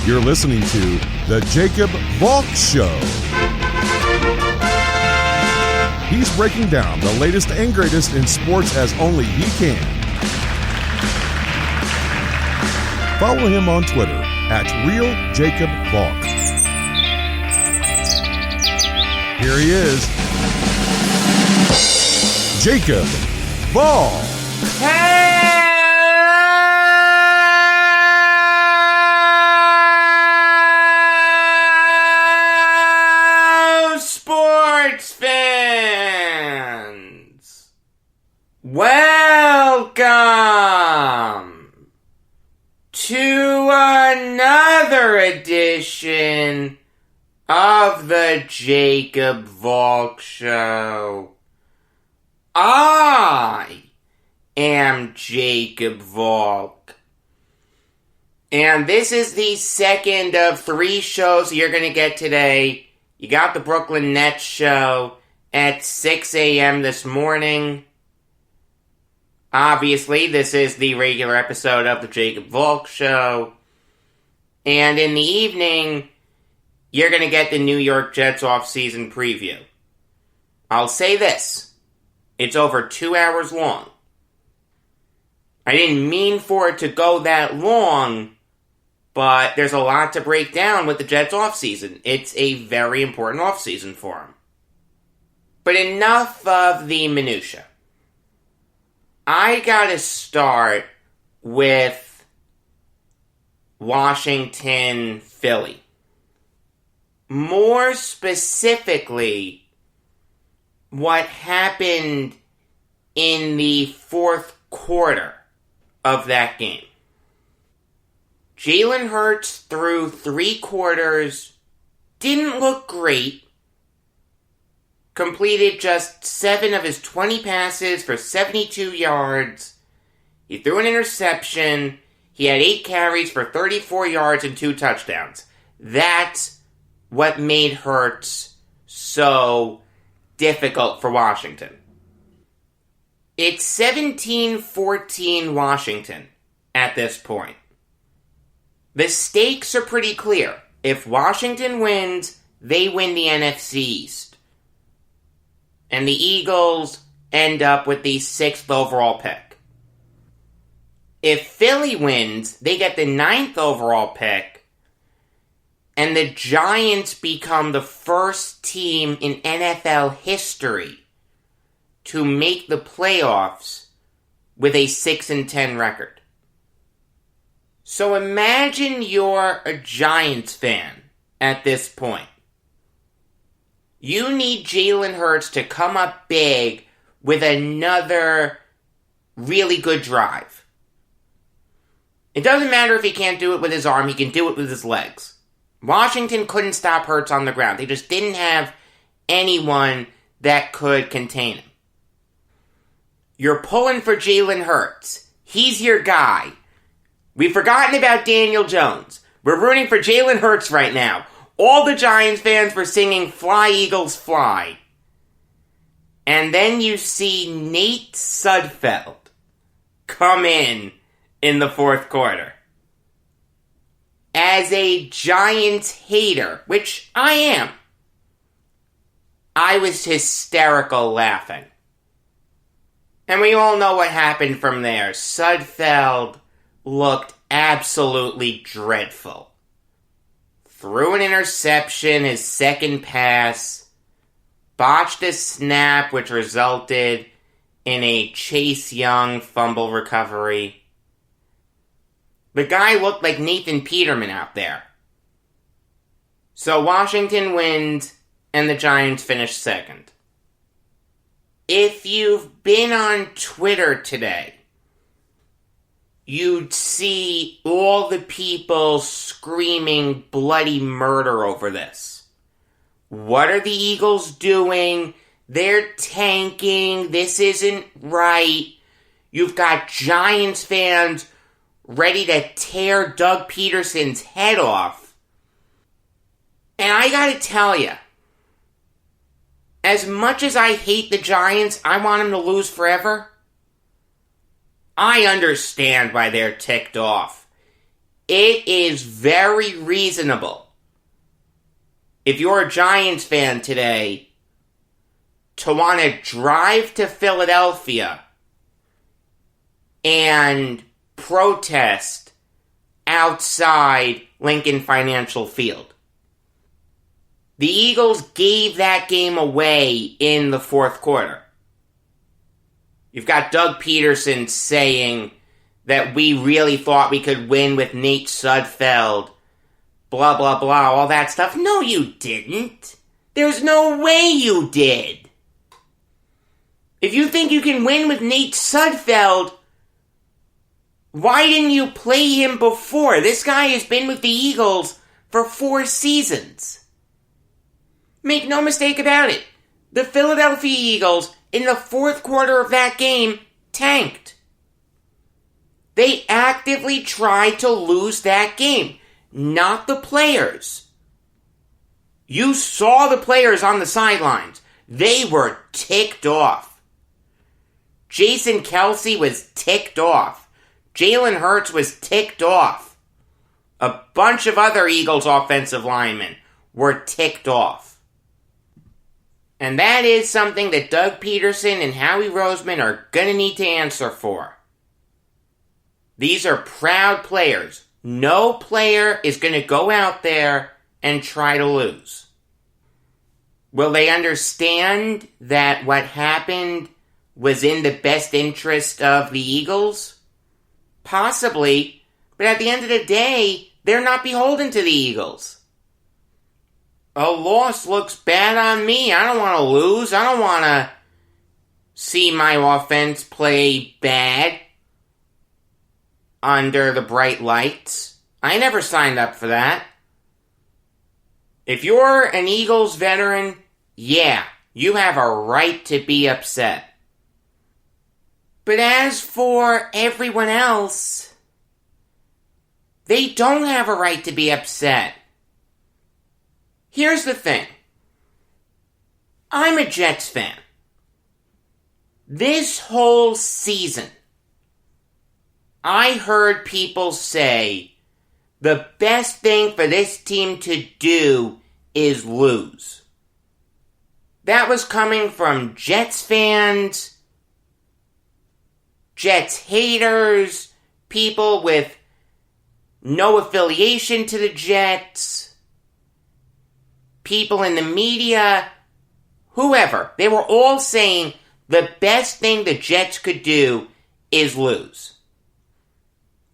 You're listening to The Jacob Valk Show. He's breaking down the latest and greatest in sports as only he can. Follow him on Twitter at RealJacobValk. Here he is, Jacob Valk. Sports fans, welcome to another edition of the Jacob Valk Show. I am Jacob Valk, and this is the second of 3 shows you're going to get today. You got the Brooklyn Nets show at 6 a.m. this morning. Obviously, this is the regular episode of the Jacob Valk Show. And in the evening, you're going to get the New York Jets off-season preview. I'll say this. It's over 2 hours long. I didn't mean for it to go that long, but there's a lot to break down with the Jets off-season. It's a very important off-season for them. But enough of the minutia. I gotta start with Washington, Philly. More specifically, what happened in the fourth quarter of that game. Jalen Hurts, through 3 quarters, didn't look great. Completed just 7 of his 20 passes for 72 yards. He threw an interception. He had 8 carries for 34 yards and 2 touchdowns. That's what made Hurts so difficult for Washington. It's 17-14 Washington at this point. The stakes are pretty clear. If Washington wins, they win the NFC East. And the Eagles end up with the 6th overall pick. If Philly wins, they get the 9th overall pick. And the Giants become the first team in NFL history to make the playoffs with a 6-10 record. So imagine you're a Giants fan at this point. You need Jalen Hurts to come up big with another really good drive. It doesn't matter if he can't do it with his arm, he can do it with his legs. Washington couldn't stop Hurts on the ground. They just didn't have anyone that could contain him. You're pulling for Jalen Hurts. He's your guy. We've forgotten about Daniel Jones. We're rooting for Jalen Hurts right now. All the Giants fans were singing Fly Eagles Fly. And then you see Nate Sudfeld come in the fourth quarter. As a Giants hater, which I am, I was hysterical laughing. And we all know what happened from there. Sudfeld looked absolutely dreadful. Threw an interception, his second pass, botched a snap which resulted in a Chase Young fumble recovery. The guy looked like Nathan Peterman out there. So Washington wins, and the Giants finish second. If you've been on Twitter today, you'd see all the people screaming bloody murder over this. What are the Eagles doing? They're tanking. This isn't right. You've got Giants fans ready to tear Doug Peterson's head off. And I gotta tell you, as much as I hate the Giants, I want them to lose forever. I understand why they're ticked off. it is very reasonable, if you're a Giants fan today, to want to drive to Philadelphia and protest outside Lincoln Financial Field. The Eagles gave that game away in the fourth quarter. You've got Doug Peterson saying that we really thought we could win with Nate Sudfeld, blah, blah, blah, all that stuff. No, you didn't. There's no way you did. If you think you can win with Nate Sudfeld, why didn't you play him before? This guy has been with the Eagles for 4 seasons. Make no mistake about it. The Philadelphia Eagles, in the fourth quarter of that game, tanked. They actively tried to lose that game, not the players. You saw the players on the sidelines. They were ticked off. Jason Kelce was ticked off. Jalen Hurts was ticked off. A bunch of other Eagles offensive linemen were ticked off. And that is something that Doug Peterson and Howie Roseman are going to need to answer for. These are proud players. No player is going to go out there and try to lose. Will they understand that what happened was in the best interest of the Eagles? Possibly, but at the end of the day, they're not beholden to the Eagles. A loss looks bad on me. I don't want to lose. I don't want to see my offense play bad under the bright lights. I never signed up for that. If you're an Eagles veteran, yeah, you have a right to be upset. But as for everyone else, they don't have a right to be upset. Here's the thing. I'm a Jets fan. This whole season, I heard people say the best thing for this team to do is lose. That was coming from Jets fans, Jets haters, people with no affiliation to the Jets, people in the media, whoever. They were all saying the best thing the Jets could do is lose.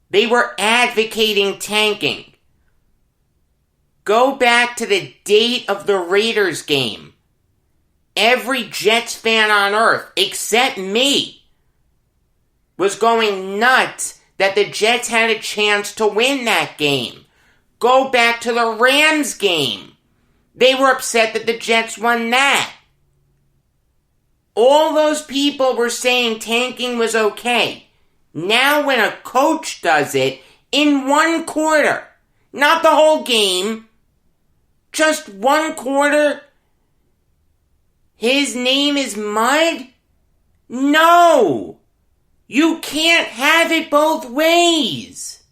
They were advocating tanking. Go back to the date of the Raiders game. Every Jets fan on earth, except me, was going nuts that the Jets had a chance to win that game. Go back to the Rams game. They were upset that the Jets won that. All those people were saying tanking was okay. Now when a coach does it in one quarter, not the whole game, just one quarter, his name is mud? No! You can't have it both ways.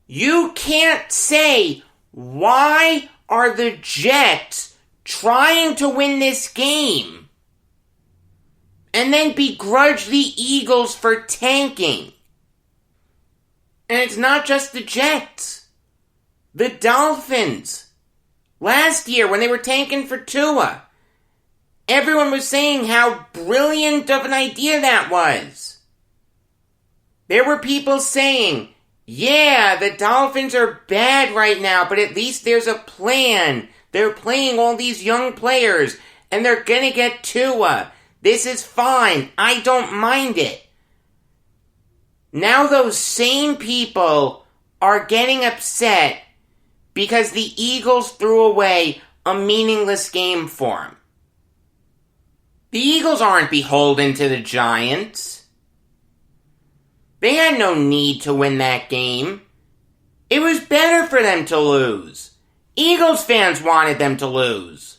You can't say, why are the Jets trying to win this game? And then begrudge the Eagles for tanking. And it's not just the Jets. The Dolphins. Last year when they were tanking for Tua, everyone was saying how brilliant of an idea that was. There were people saying, yeah, the Dolphins are bad right now, but at least there's a plan. They're playing all these young players, and they're gonna get Tua. This is fine. I don't mind it. Now those same people are getting upset because the Eagles threw away a meaningless game for them. The Eagles aren't beholden to the Giants. They had no need to win that game. It was better for them to lose. Eagles fans wanted them to lose.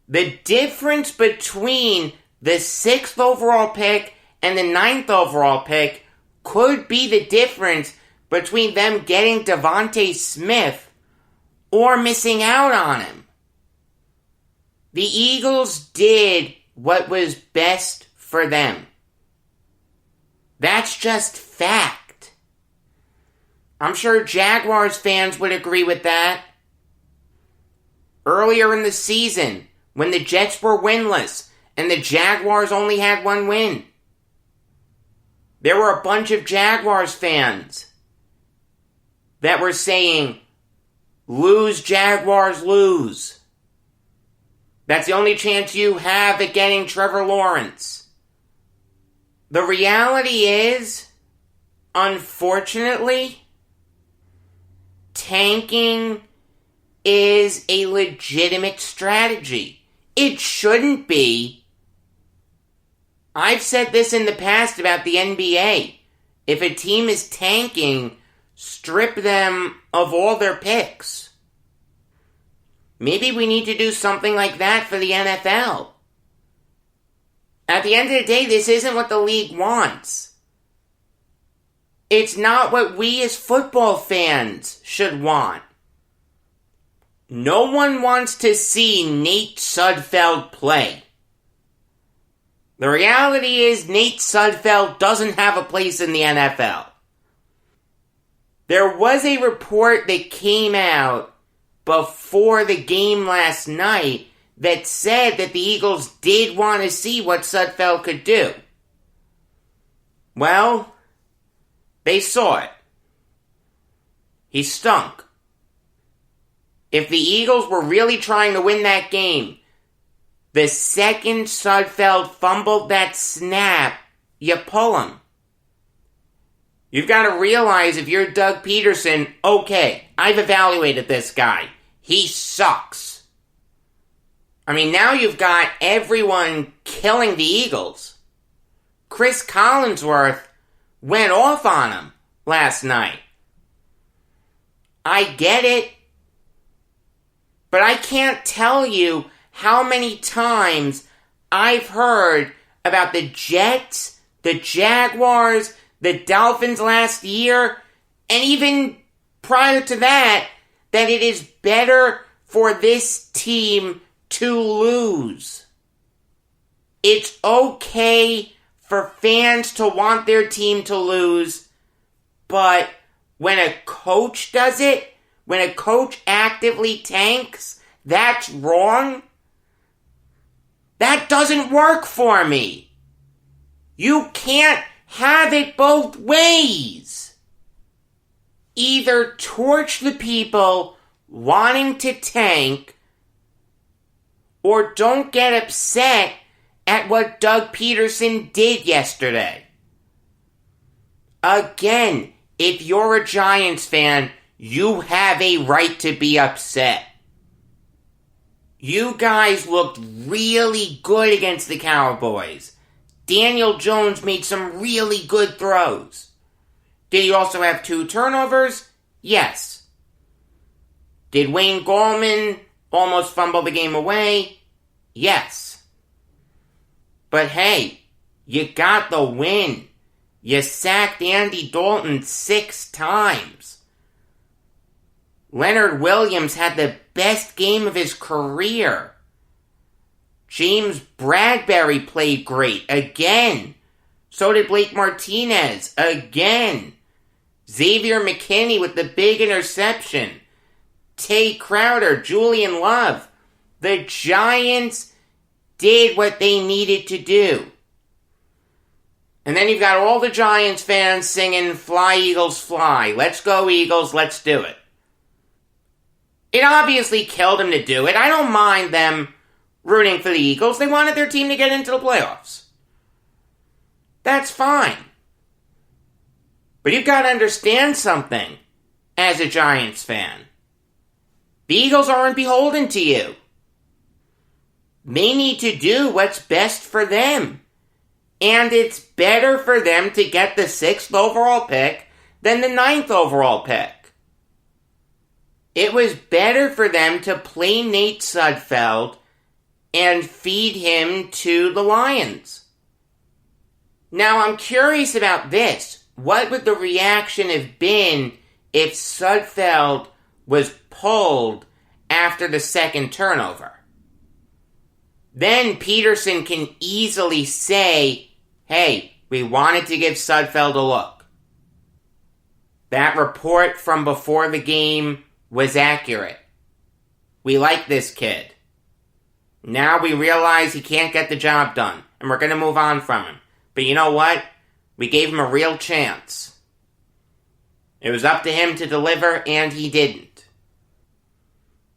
The difference between the 6th overall pick and the 9th overall pick could be the difference between them getting Devontae Smith or missing out on him. The Eagles did what was best for them. That's just fact. I'm sure Jaguars fans would agree with that. Earlier in the season, when the Jets were winless and the Jaguars only had one win, there were a bunch of Jaguars fans that were saying, "Lose, Jaguars, lose. That's the only chance you have at getting Trevor Lawrence." The reality is, unfortunately, tanking is a legitimate strategy. It shouldn't be. I've said this in the past about the NBA. If a team is tanking, strip them of all their picks. Maybe we need to do something like that for the NFL. At the end of the day, this isn't what the league wants. It's not what we as football fans should want. No one wants to see Nate Sudfeld play. The reality is Nate Sudfeld doesn't have a place in the NFL. There was a report that came out before the game last night that said that the Eagles did want to see what Sudfeld could do. Well, they saw it. He stunk. If the Eagles were really trying to win that game, the second Sudfeld fumbled that snap, you pull him. You've got to realize if you're Doug Peterson, okay, I've evaluated this guy. He sucks. I mean, now you've got everyone killing the Eagles. Chris Collinsworth went off on him last night. I get it. But I can't tell you how many times I've heard about the Jets, the Jaguars, the Dolphins last year, and even prior to that, that it is better for this team to lose. It's okay for fans to want their team to lose, but when a coach does it, when a coach actively tanks, that's wrong. That doesn't work for me. You can't have it both ways. Either torch the people wanting to tank, or don't get upset at what Doug Peterson did yesterday. Again, if you're a Giants fan, you have a right to be upset. You guys looked really good against the Cowboys. Daniel Jones made some really good throws. Did he also have 2 turnovers? Yes. Did Wayne Gallman almost fumble the game away? Yes. But hey, you got the win. You sacked Andy Dalton 6 times. Leonard Williams had the best game of his career. James Bradbury played great again. So did Blake Martinez again. Xavier McKinney with the big interception. Tay Crowder, Julian Love. The Giants did what they needed to do. And then you've got all the Giants fans singing, "Fly, Eagles, fly. Let's go, Eagles, let's do it." It obviously killed them to do it. I don't mind them rooting for the Eagles. They wanted their team to get into the playoffs. That's fine. But you've got to understand something as a Giants fan. The Eagles aren't beholden to you. They need to do what's best for them. And it's better for them to get the 6th overall pick than the 9th overall pick. It was better for them to play Nate Sudfeld and feed him to the Lions. Now, I'm curious about this. what would the reaction have been if Sudfeld was pulled after the second turnover? Then Peterson can easily say, hey, we wanted to give Sudfeld a look. That report from before the game was accurate. We like this kid. Now we realize he can't get the job done, and we're going to move on from him. But you know what? We gave him a real chance. It was up to him to deliver, and he didn't.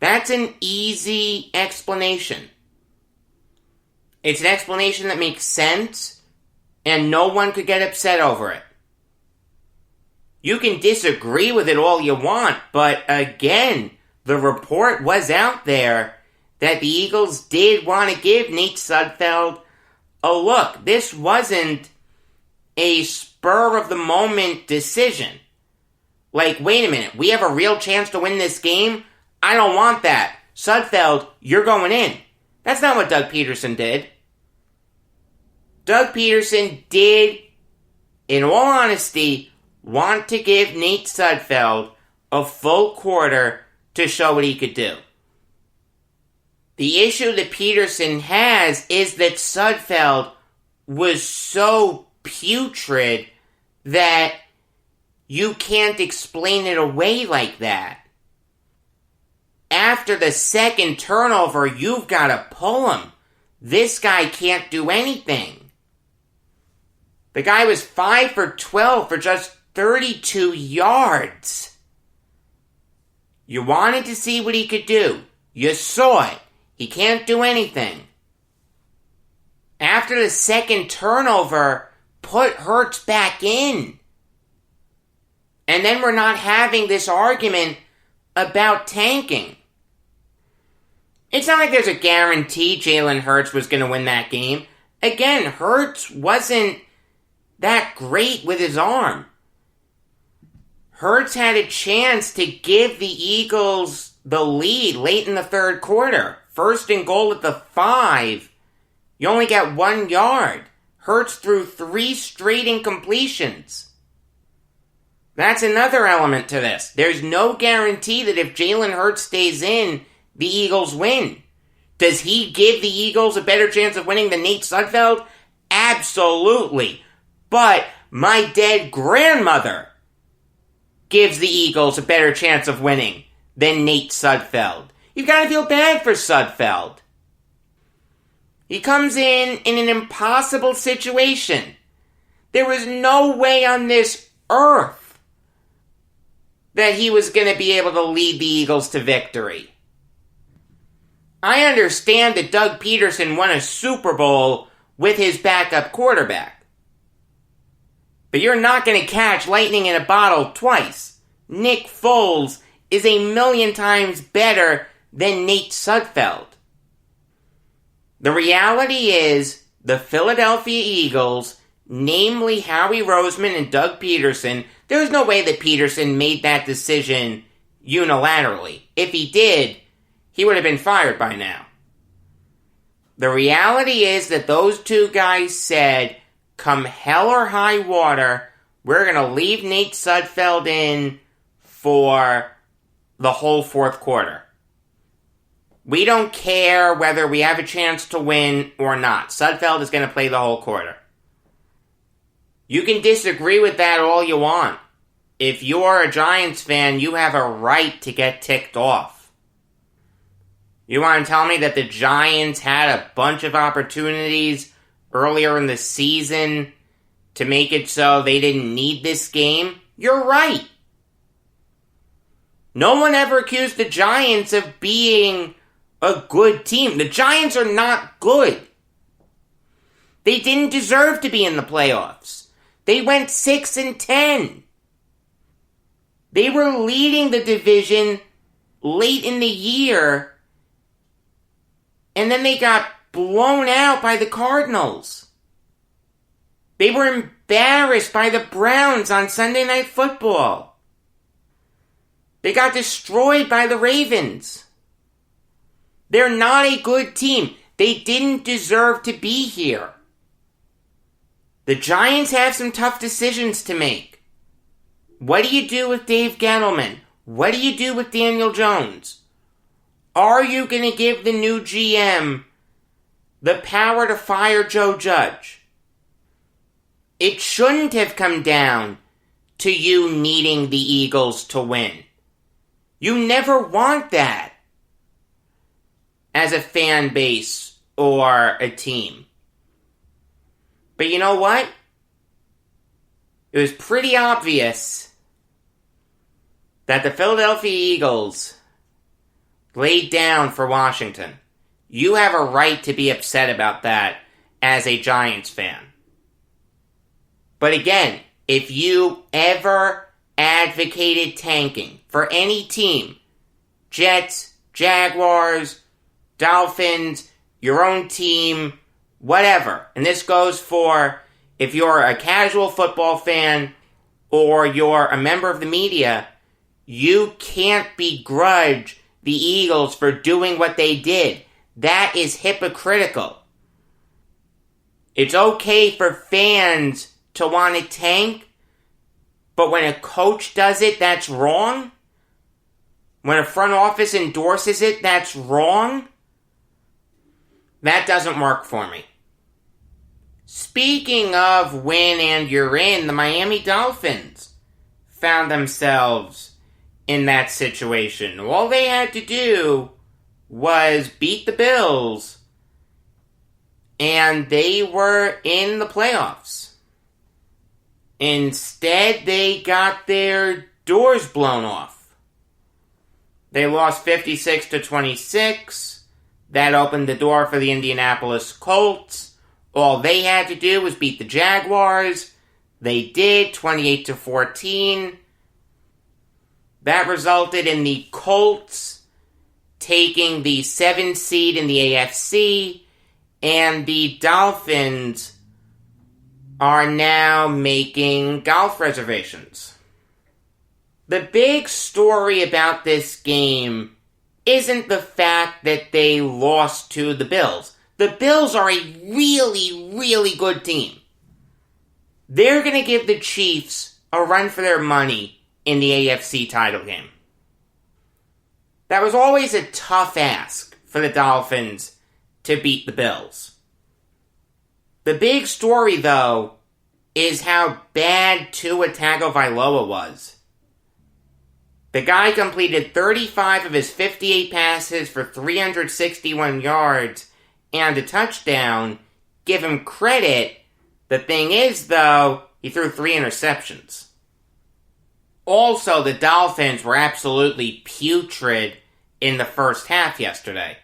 That's an easy explanation. It's an explanation that makes sense, and no one could get upset over it. You can disagree with it all you want, but again, the report was out there that the Eagles did want to give Nate Sudfeld a look. This wasn't a spur-of-the-moment decision. Like, wait a minute, we have a real chance to win this game? I don't want that. Sudfeld, you're going in. That's not what Doug Peterson did. Doug Peterson did, in all honesty, want to give Nate Sudfeld a full quarter to show what he could do. The issue that Peterson has is that Sudfeld was so putrid that you can't explain it away like that. After the second turnover, you've got to pull him. This guy can't do anything. The guy was 5 for 12 for just 32 yards. You wanted to see what he could do. You saw it. He can't do anything. After the second turnover, put Hurts back in. And then we're not having this argument about tanking. It's not like there's a guarantee Jalen Hurts was going to win that game. Again, Hurts wasn't that great with his arm. Hurts had a chance to give the Eagles the lead late in the third quarter. First and goal at the 5. You only got 1 yard. Hurts threw 3 straight incompletions. That's another element to this. There's no guarantee that if Jalen Hurts stays in, the Eagles win. Does he give the Eagles a better chance of winning than Nate Sudfeld? Absolutely. But my dead grandmother gives the Eagles a better chance of winning than Nate Sudfeld. You've got to feel bad for Sudfeld. He comes in an impossible situation. There was no way on this earth that he was going to be able to lead the Eagles to victory. I understand that Doug Peterson won a Super Bowl with his backup quarterback. But you're not going to catch lightning in a bottle twice. Nick Foles is a million times better than Nate Sudfeld. The reality is, the Philadelphia Eagles, namely Howie Roseman and Doug Peterson, there's no way that Peterson made that decision unilaterally. If he did, he would have been fired by now. The reality is that those two guys said, come hell or high water, we're going to leave Nate Sudfeld in for the whole fourth quarter. We don't care whether we have a chance to win or not. Sudfeld is going to play the whole quarter. You can disagree with that all you want. If you're a Giants fan, you have a right to get ticked off. You want to tell me that the Giants had a bunch of opportunities earlier in the season to make it so they didn't need this game? You're right. No one ever accused the Giants of being a good team. The Giants are not good. They didn't deserve to be in the playoffs. They went 6-10. They were leading the division late in the year, and then they got blown out by the Cardinals. They were embarrassed by the Browns on Sunday Night Football. They got destroyed by the Ravens. They're not a good team. They didn't deserve to be here. The Giants have some tough decisions to make. What do you do with Dave Gettleman? What do you do with Daniel Jones? Are you going to give the new GM the power to fire Joe Judge? It shouldn't have come down to you needing the Eagles to win. You never want that as a fan base or a team. But you know what? It was pretty obvious that the Philadelphia Eagles laid down for Washington. You have a right to be upset about that as a Giants fan. But again, if you ever advocated tanking for any team, Jets, Jaguars, Dolphins, your own team, whatever, and this goes for if you're a casual football fan or you're a member of the media, you can't begrudge the Eagles for doing what they did. That is hypocritical. It's okay for fans to want to tank, but when a coach does it, that's wrong? When a front office endorses it, that's wrong? That doesn't work for me. Speaking of win and you're in, the Miami Dolphins found themselves in that situation. All they had to do was beat the Bills, and they were in the playoffs. Instead, they got their doors blown off. They lost 56-26. That opened the door for the Indianapolis Colts. All they had to do was beat the Jaguars. They did, 28-14. That resulted in the Colts taking the 7th seed in the AFC, and the Dolphins are now making golf reservations. The big story about this game isn't the fact that they lost to the Bills. The Bills are a really, really good team. They're going to give the Chiefs a run for their money in the AFC title game. That was always a tough ask for the Dolphins to beat the Bills. The big story, though, is how bad Tua Tagovailoa was. The guy completed 35 of his 58 passes for 361 yards and a touchdown. Give him credit. The thing is, though, he threw 3 interceptions. Also, the Dolphins were absolutely putrid in the first half yesterday.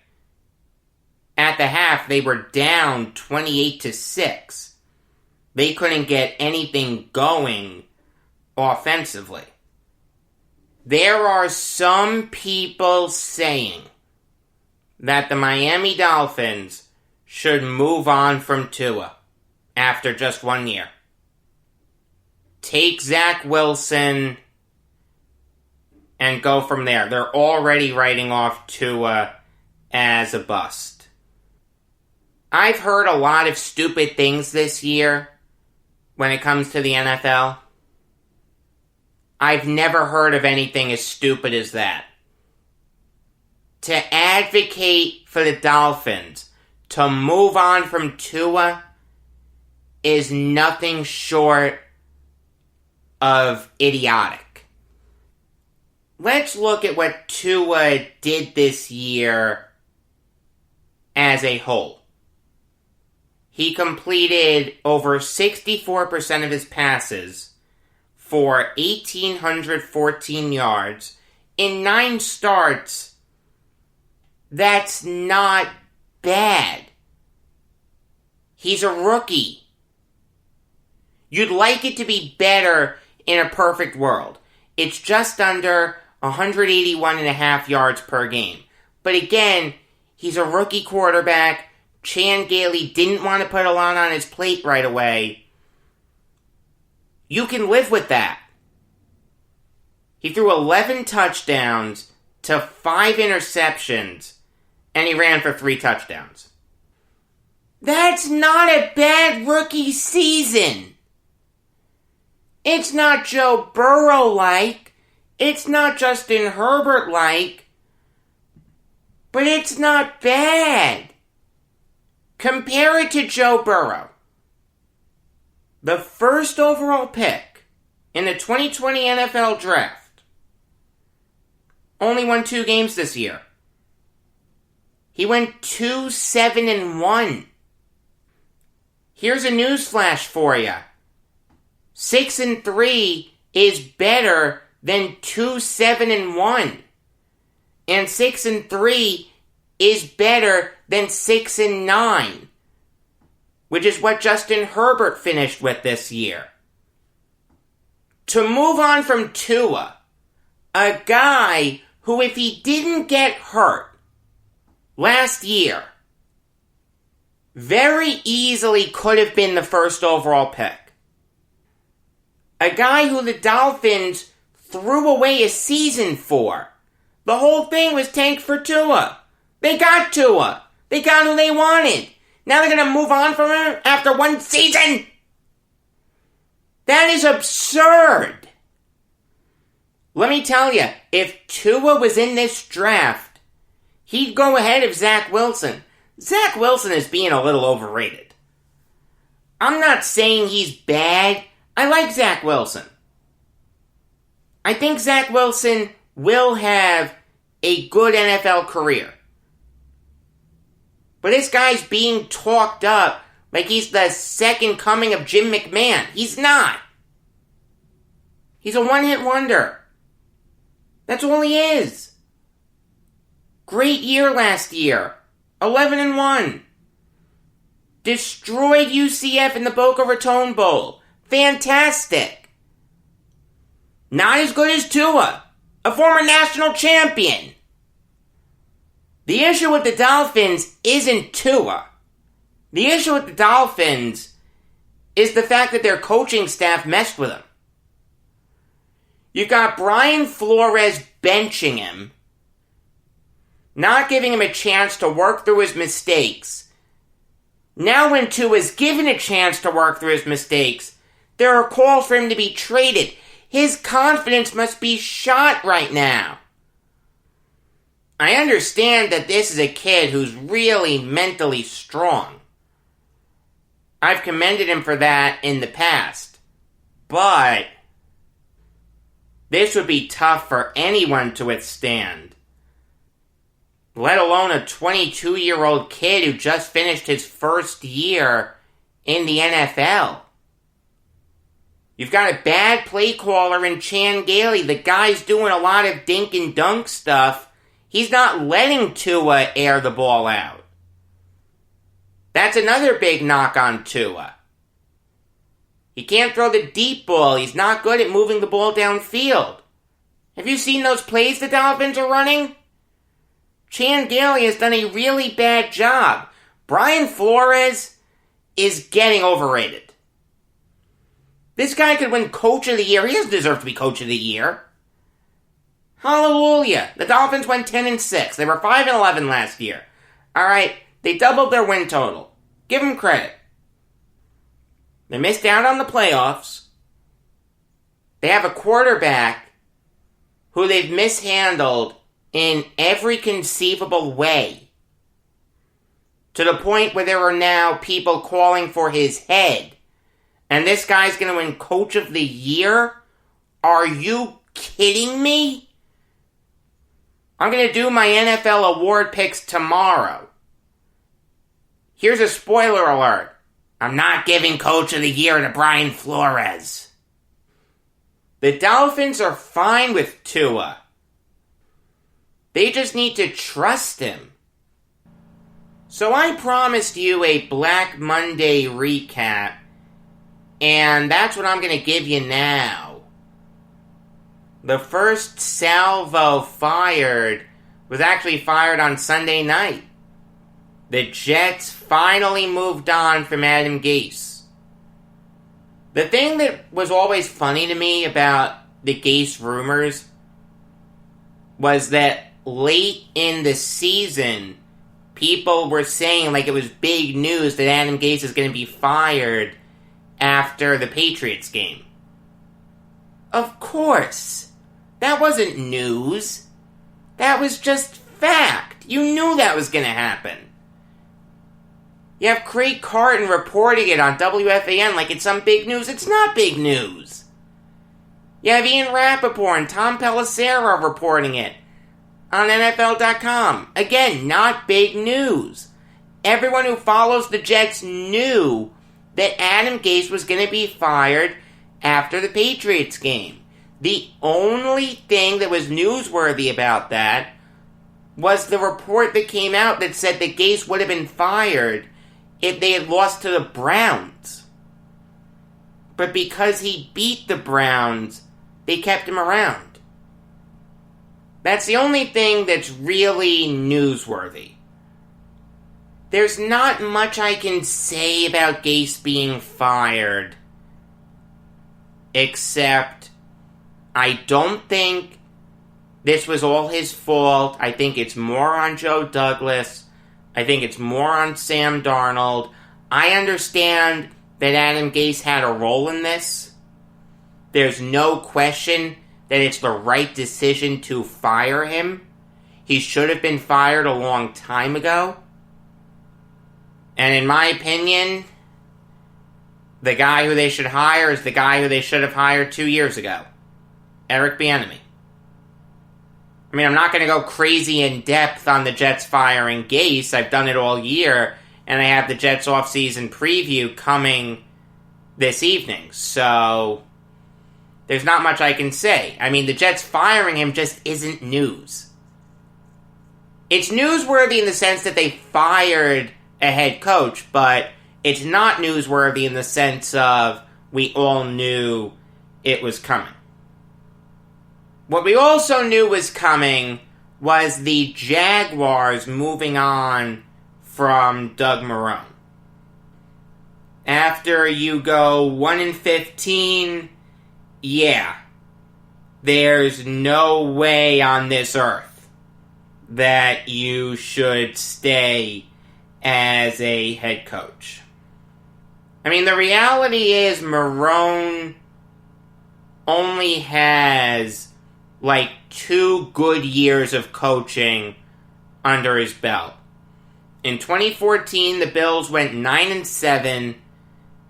At the half, they were down 28-6. They couldn't get anything going offensively. There are some people saying that the Miami Dolphins should move on from Tua after just 1 year. Take Zack Wilson and go from there. They're already writing off Tua as a bust. I've heard a lot of stupid things this year when it comes to the NFL. I've never heard of anything as stupid as that. To advocate for the Dolphins to move on from Tua is nothing short of idiotic. Let's look at what Tua did this year as a whole. He completed over 64% of his passes for 1,814 yards in 9 starts. That's not bad. He's a rookie. You'd like it to be better in a perfect world. It's just under 181.5 yards per game. But again, he's a rookie quarterback. Chan Gailey didn't want to put a lot on his plate right away. You can live with that. He threw 11 touchdowns to 5 interceptions, and he ran for 3 touchdowns. That's not a bad rookie season. It's not Joe Burrow-like. It's not Justin Herbert-like. But it's not bad. Compare it to Joe Burrow. The first overall pick in the 2020 NFL Draft. Only won 2 games this year. He went 2-7-1. Here's a newsflash for you. 6-3 is better than 2-7-1. And 6-3 is better than 6-9. Which is what Justin Herbert finished with this year. To move on from Tua, a guy who, if he didn't get hurt last year, very easily could have been the first overall pick. A guy who the Dolphins threw away a season for. The whole thing was tanked for Tua. They got Tua. They got who they wanted. Now they're going to move on from him after 1 season? That is absurd. Let me tell you, if Tua was in this draft, he'd go ahead of Zack Wilson. Zack Wilson is being a little overrated. I'm not saying he's bad. I like Zack Wilson. I think Zack Wilson will have a good NFL career. But this guy's being talked up like he's the second coming of Jim McMahon. He's not. He's a one-hit wonder. That's all he is. Great year last year. 11-1. Destroyed UCF in the Boca Raton Bowl. Fantastic. Not as good as Tua, a former national champion. The issue with the Dolphins isn't Tua. The issue with the Dolphins is the fact that their coaching staff messed with him. You've got Brian Flores benching him, not giving him a chance to work through his mistakes. Now when Tua's given a chance to work through his mistakes, there are calls for him to be traded. His confidence must be shot right now. I understand that this is a kid who's really mentally strong. I've commended him for that in the past. But this would be tough for anyone to withstand. Let alone a 22-year-old kid who just finished his first year in the NFL. You've got a bad play caller in Chan Gailey. The guy's doing a lot of dink and dunk stuff. He's not letting Tua air the ball out. That's another big knock on Tua. He can't throw the deep ball. He's not good at moving the ball downfield. Have you seen those plays the Dolphins are running? Chan Gailey has done a really bad job. Brian Flores is getting overrated. This guy could win Coach of the Year. He doesn't deserve to be Coach of the Year. Hallelujah. The Dolphins went 10-6. They were 5-11 last year. Alright, they doubled their win total. Give them credit. They missed out on the playoffs. They have a quarterback who they've mishandled in every conceivable way. To the point where there are now people calling for his head. And this guy's going to win Coach of the Year? Are you kidding me? I'm going to do my NFL award picks tomorrow. Here's a spoiler alert. I'm not giving Coach of the Year to Brian Flores. The Dolphins are fine with Tua. They just need to trust him. So I promised you a Black Monday recap, and that's what I'm going to give you now. The first salvo fired was actually fired on Sunday night. The Jets finally moved on from Adam Gase. The thing that was always funny to me about the Gase rumors was that late in the season, people were saying like it was big news that Adam Gase is going to be fired after the Patriots game. Of course. That wasn't news. That was just fact. You knew that was going to happen. You have Craig Carton reporting it on WFAN like it's some big news. It's not big news. You have Ian Rappaport and Tom Pelissero reporting it on NFL.com. Again, not big news. Everyone who follows the Jets knew that Adam Gase was going to be fired after the Patriots game. The only thing that was newsworthy about that was the report that came out that said that Gase would have been fired if they had lost to the Browns. But because he beat the Browns, they kept him around. That's the only thing that's really newsworthy. There's not much I can say about Gase being fired, except I don't think this was all his fault. I think it's more on Joe Douglas. I think it's more on Sam Darnold. I understand that Adam Gase had a role in this. There's no question that it's the right decision to fire him. He should have been fired a long time ago. And in my opinion, the guy who they should hire is the guy who they should have hired 2 years ago. Eric Bieniemy. I mean, I'm not going to go crazy in depth on the Jets firing Gase. I've done it all year, and I have the Jets offseason preview coming this evening. So, there's not much I can say. I mean, the Jets firing him just isn't news. It's newsworthy in the sense that they fired a head coach, but it's not newsworthy in the sense of we all knew it was coming. What we also knew was coming was the Jaguars moving on from Doug Marrone. After you go 1-15, yeah, there's no way on this earth that you should stay as a head coach. I mean, the reality is Marrone only has like 2 good years of coaching under his belt. In 2014, the Bills went 9-7,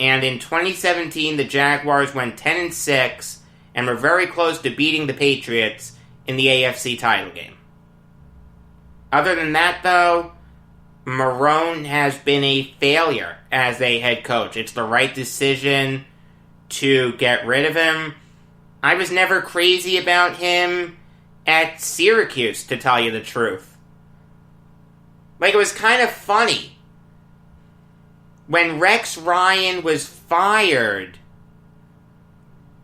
and in 2017, the Jaguars went 10-6, and were very close to beating the Patriots in the AFC title game. Other than that, though, Marrone has been a failure as a head coach. It's the right decision to get rid of him. I was never crazy about him at Syracuse, to tell you the truth. Like, it was kind of funny. When Rex Ryan was fired,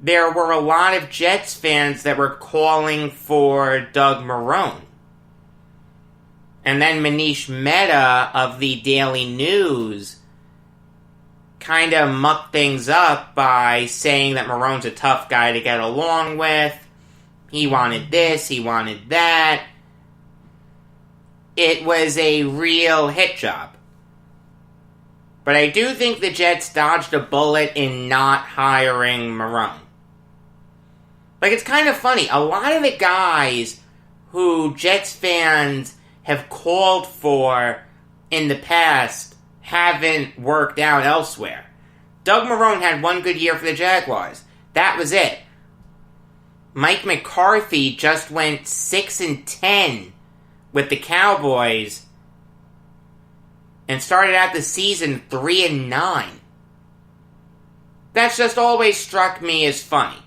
there were a lot of Jets fans that were calling for Doug Marrone. And then Manish Mehta of the Daily News kind of mucked things up by saying that Marrone's a tough guy to get along with. He wanted this, he wanted that. It was a real hit job. But I do think the Jets dodged a bullet in not hiring Marrone. Like, it's kind of funny. A lot of the guys who Jets fans have called for in the past haven't worked out elsewhere. Doug Marrone had 1 good year for the Jaguars. That was it. Mike McCarthy just went 6-10 with the Cowboys and started out the season 3-9. That's just always struck me as funny.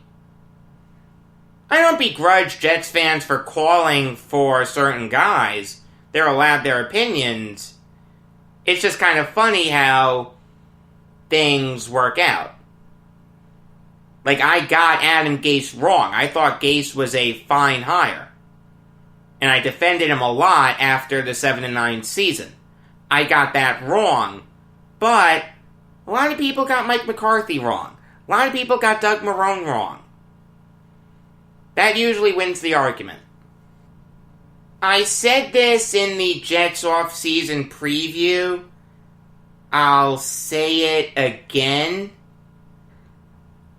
I don't begrudge Jets fans for calling for certain guys. They're allowed their opinions. It's just kind of funny how things work out. Like, I got Adam Gase wrong. I thought Gase was a fine hire. And I defended him a lot after the 7-9 season. I got that wrong. But a lot of people got Mike McCarthy wrong. A lot of people got Doug Marrone wrong. That usually wins the argument. I said this in the Jets off-season preview. I'll say it again.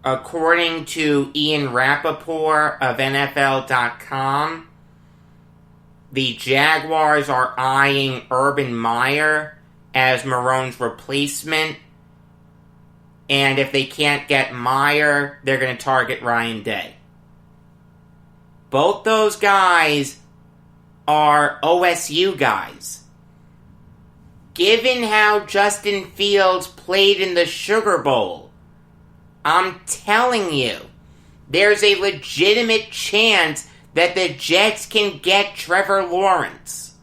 According to Ian Rappaport of NFL.com, the Jaguars are eyeing Urban Meyer as Marone's replacement. And if they can't get Meyer, they're going to target Ryan Day. Both those guys are OSU guys. Given how Justin Fields played in the Sugar Bowl, I'm telling you, there's a legitimate chance that the Jets can get Trevor Lawrence.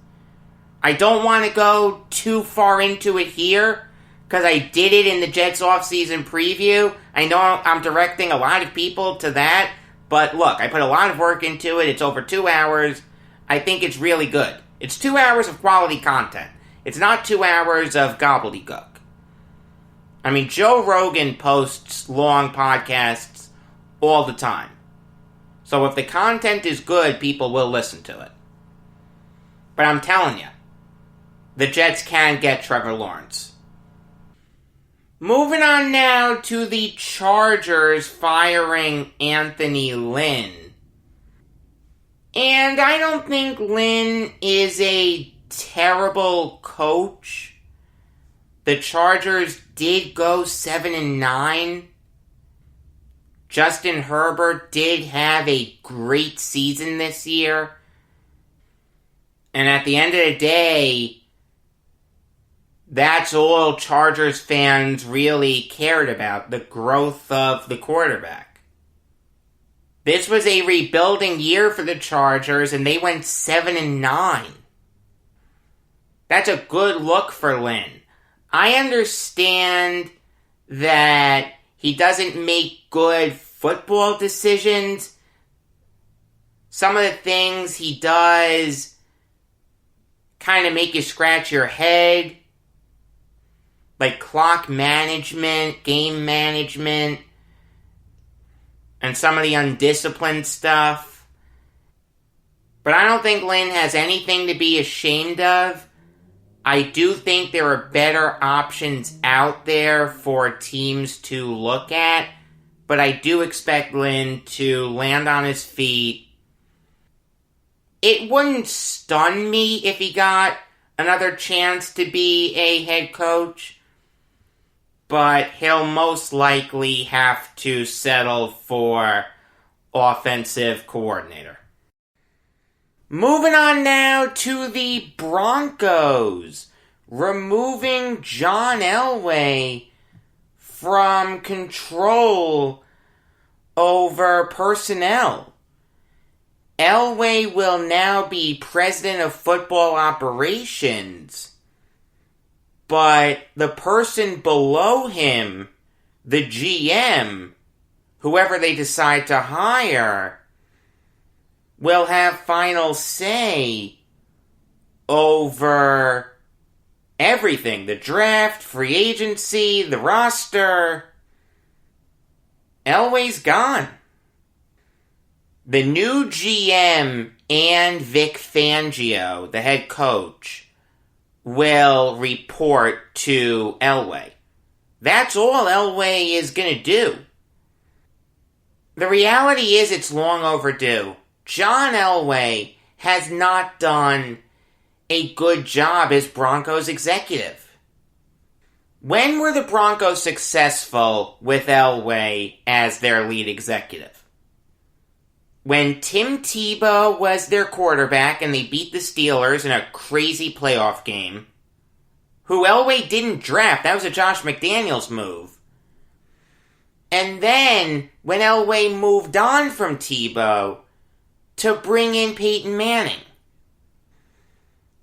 I don't want to go too far into it here, because I did it in the Jets offseason preview. I know I'm directing a lot of people to that, but look, I put a lot of work into it. It's over 2 hours. I think it's really good. It's 2 hours of quality content. It's not 2 hours of gobbledygook. I mean, Joe Rogan posts long podcasts all the time. So if the content is good, people will listen to it. But I'm telling you, the Jets can get Trevor Lawrence. Moving on now to the Chargers firing Anthony Lynn. And I don't think Lynn is a terrible coach. The Chargers did go 7-9. Justin Herbert did have a great season this year. And at the end of the day, that's all Chargers fans really cared about, the growth of the quarterback. This was a rebuilding year for the Chargers, and they went 7-9. That's a good look for Lynn. I understand that he doesn't make good football decisions. Some of the things he does kind of make you scratch your head. Like clock management, game management, and some of the undisciplined stuff. But I don't think Lynn has anything to be ashamed of. I do think there are better options out there for teams to look at, but I do expect Lynn to land on his feet. It wouldn't stun me if he got another chance to be a head coach, but he'll most likely have to settle for offensive coordinator. Moving on now to the Broncos, removing John Elway from control over personnel. Elway will now be president of football operations, but the person below him, the GM, whoever they decide to hire, will have final say over everything. The draft, free agency, the roster. Elway's gone. The new GM and Vic Fangio, the head coach, will report to Elway. That's all Elway is going to do. The reality is it's long overdue. John Elway has not done a good job as Broncos executive. When were the Broncos successful with Elway as their lead executive? When Tim Tebow was their quarterback and they beat the Steelers in a crazy playoff game, who Elway didn't draft. That was a Josh McDaniels move. And then, when Elway moved on from Tebow to bring in Peyton Manning.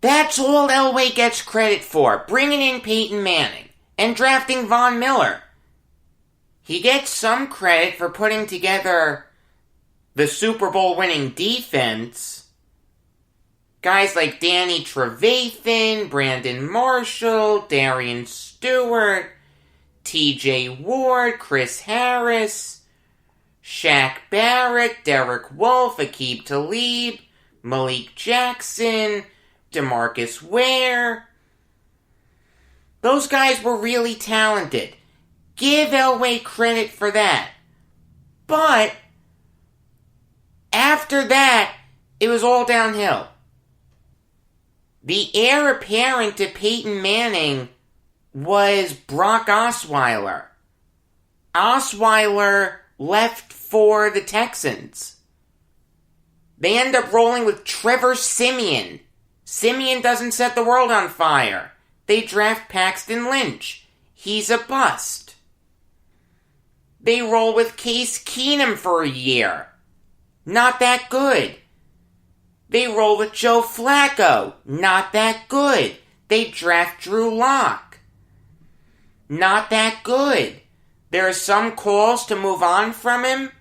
That's all Elway gets credit for, bringing in Peyton Manning and drafting Von Miller. He gets some credit for putting together the Super Bowl winning defense. Guys like Danny Trevathan, Brandon Marshall, Darian Stewart, T.J. Ward, Chris Harris, Shaq Barrett, Derek Wolfe, Aqib Talib, Malik Jackson, DeMarcus Ware. Those guys were really talented. Give Elway credit for that. But after that, it was all downhill. The heir apparent to Peyton Manning was Brock Osweiler. Osweiler left for the Texans. They end up rolling with Trevor Siemian. Siemian doesn't set the world on fire. They draft Paxton Lynch. He's a bust. They roll with Case Keenum for a year. Not that good. They roll with Joe Flacco. Not that good. They draft Drew Lock. Not that good. There are some calls to move on from him.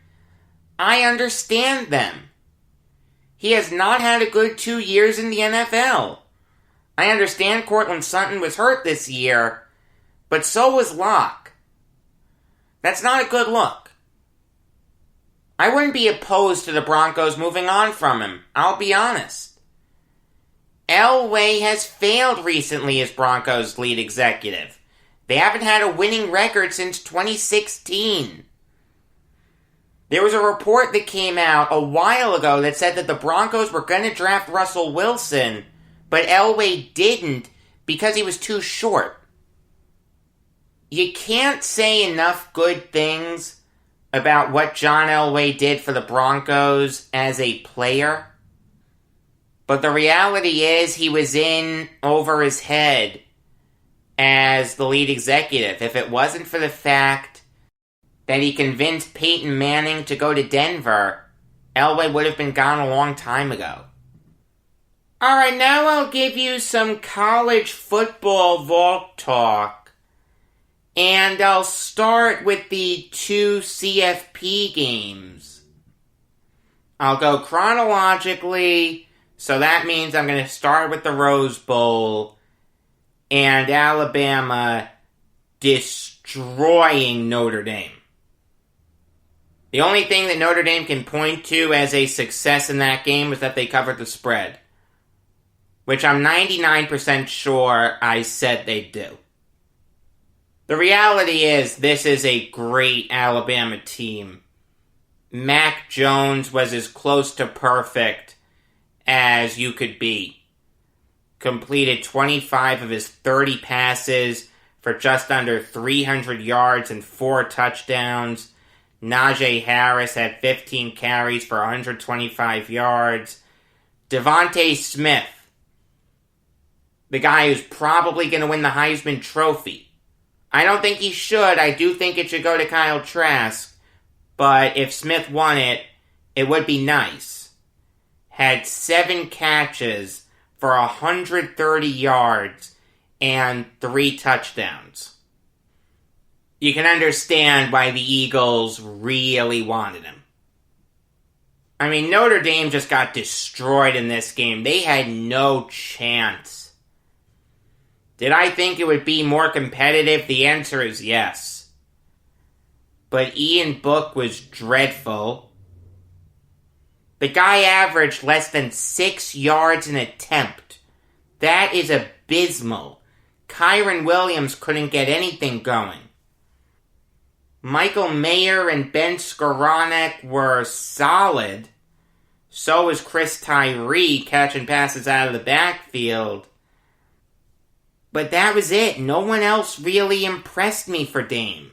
I understand them. He has not had a good 2 years in the NFL. I understand Cortland Sutton was hurt this year, but so was Locke. That's not a good look. I wouldn't be opposed to the Broncos moving on from him, I'll be honest. Elway has failed recently as Broncos lead executive. They haven't had a winning record since 2016. There was a report that came out a while ago that said that the Broncos were going to draft Russell Wilson, but Elway didn't because he was too short. You can't say enough good things about what John Elway did for the Broncos as a player. But the reality is he was in over his head as the lead executive. If it wasn't for the fact that he convinced Peyton Manning to go to Denver, Elway would have been gone a long time ago. Alright, now I'll give you some college football Valk talk. And I'll start with the 2 CFP games. I'll go chronologically, so that means I'm going to start with the Rose Bowl and Alabama destroying Notre Dame. The only thing that Notre Dame can point to as a success in that game was that they covered the spread, which I'm 99% sure I said they'd do. The reality is, this is a great Alabama team. Mac Jones was as close to perfect as you could be. Completed 25 of his 30 passes for just under 300 yards and 4 touchdowns. Najee Harris had 15 carries for 125 yards. Devontae Smith, the guy who's probably going to win the Heisman Trophy. I don't think he should. I do think it should go to Kyle Trask. But if Smith won it, it would be nice. Had 7 catches for 130 yards and 3 touchdowns. You can understand why the Eagles really wanted him. I mean, Notre Dame just got destroyed in this game. They had no chance. Did I think it would be more competitive? The answer is yes. But Ian Book was dreadful. The guy averaged less than 6 yards an attempt. That is abysmal. Kyron Williams couldn't get anything going. Michael Mayer and Ben Skoranek were solid. So was Chris Tyree catching passes out of the backfield. But that was it. No one else really impressed me for Dame.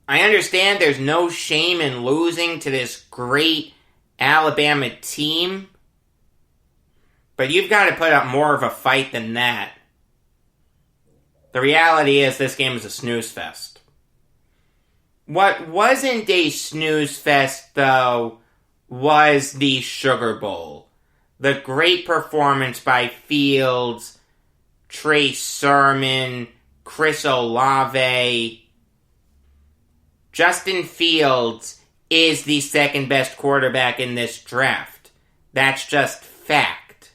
I understand there's no shame in losing to this great Alabama team, but you've got to put up more of a fight than that. The reality is this game is a snooze fest. What wasn't a snooze fest, though, was the Sugar Bowl. The great performance by Fields, Trey Sermon, Chris Olave. Justin Fields is the second best quarterback in this draft. That's just fact.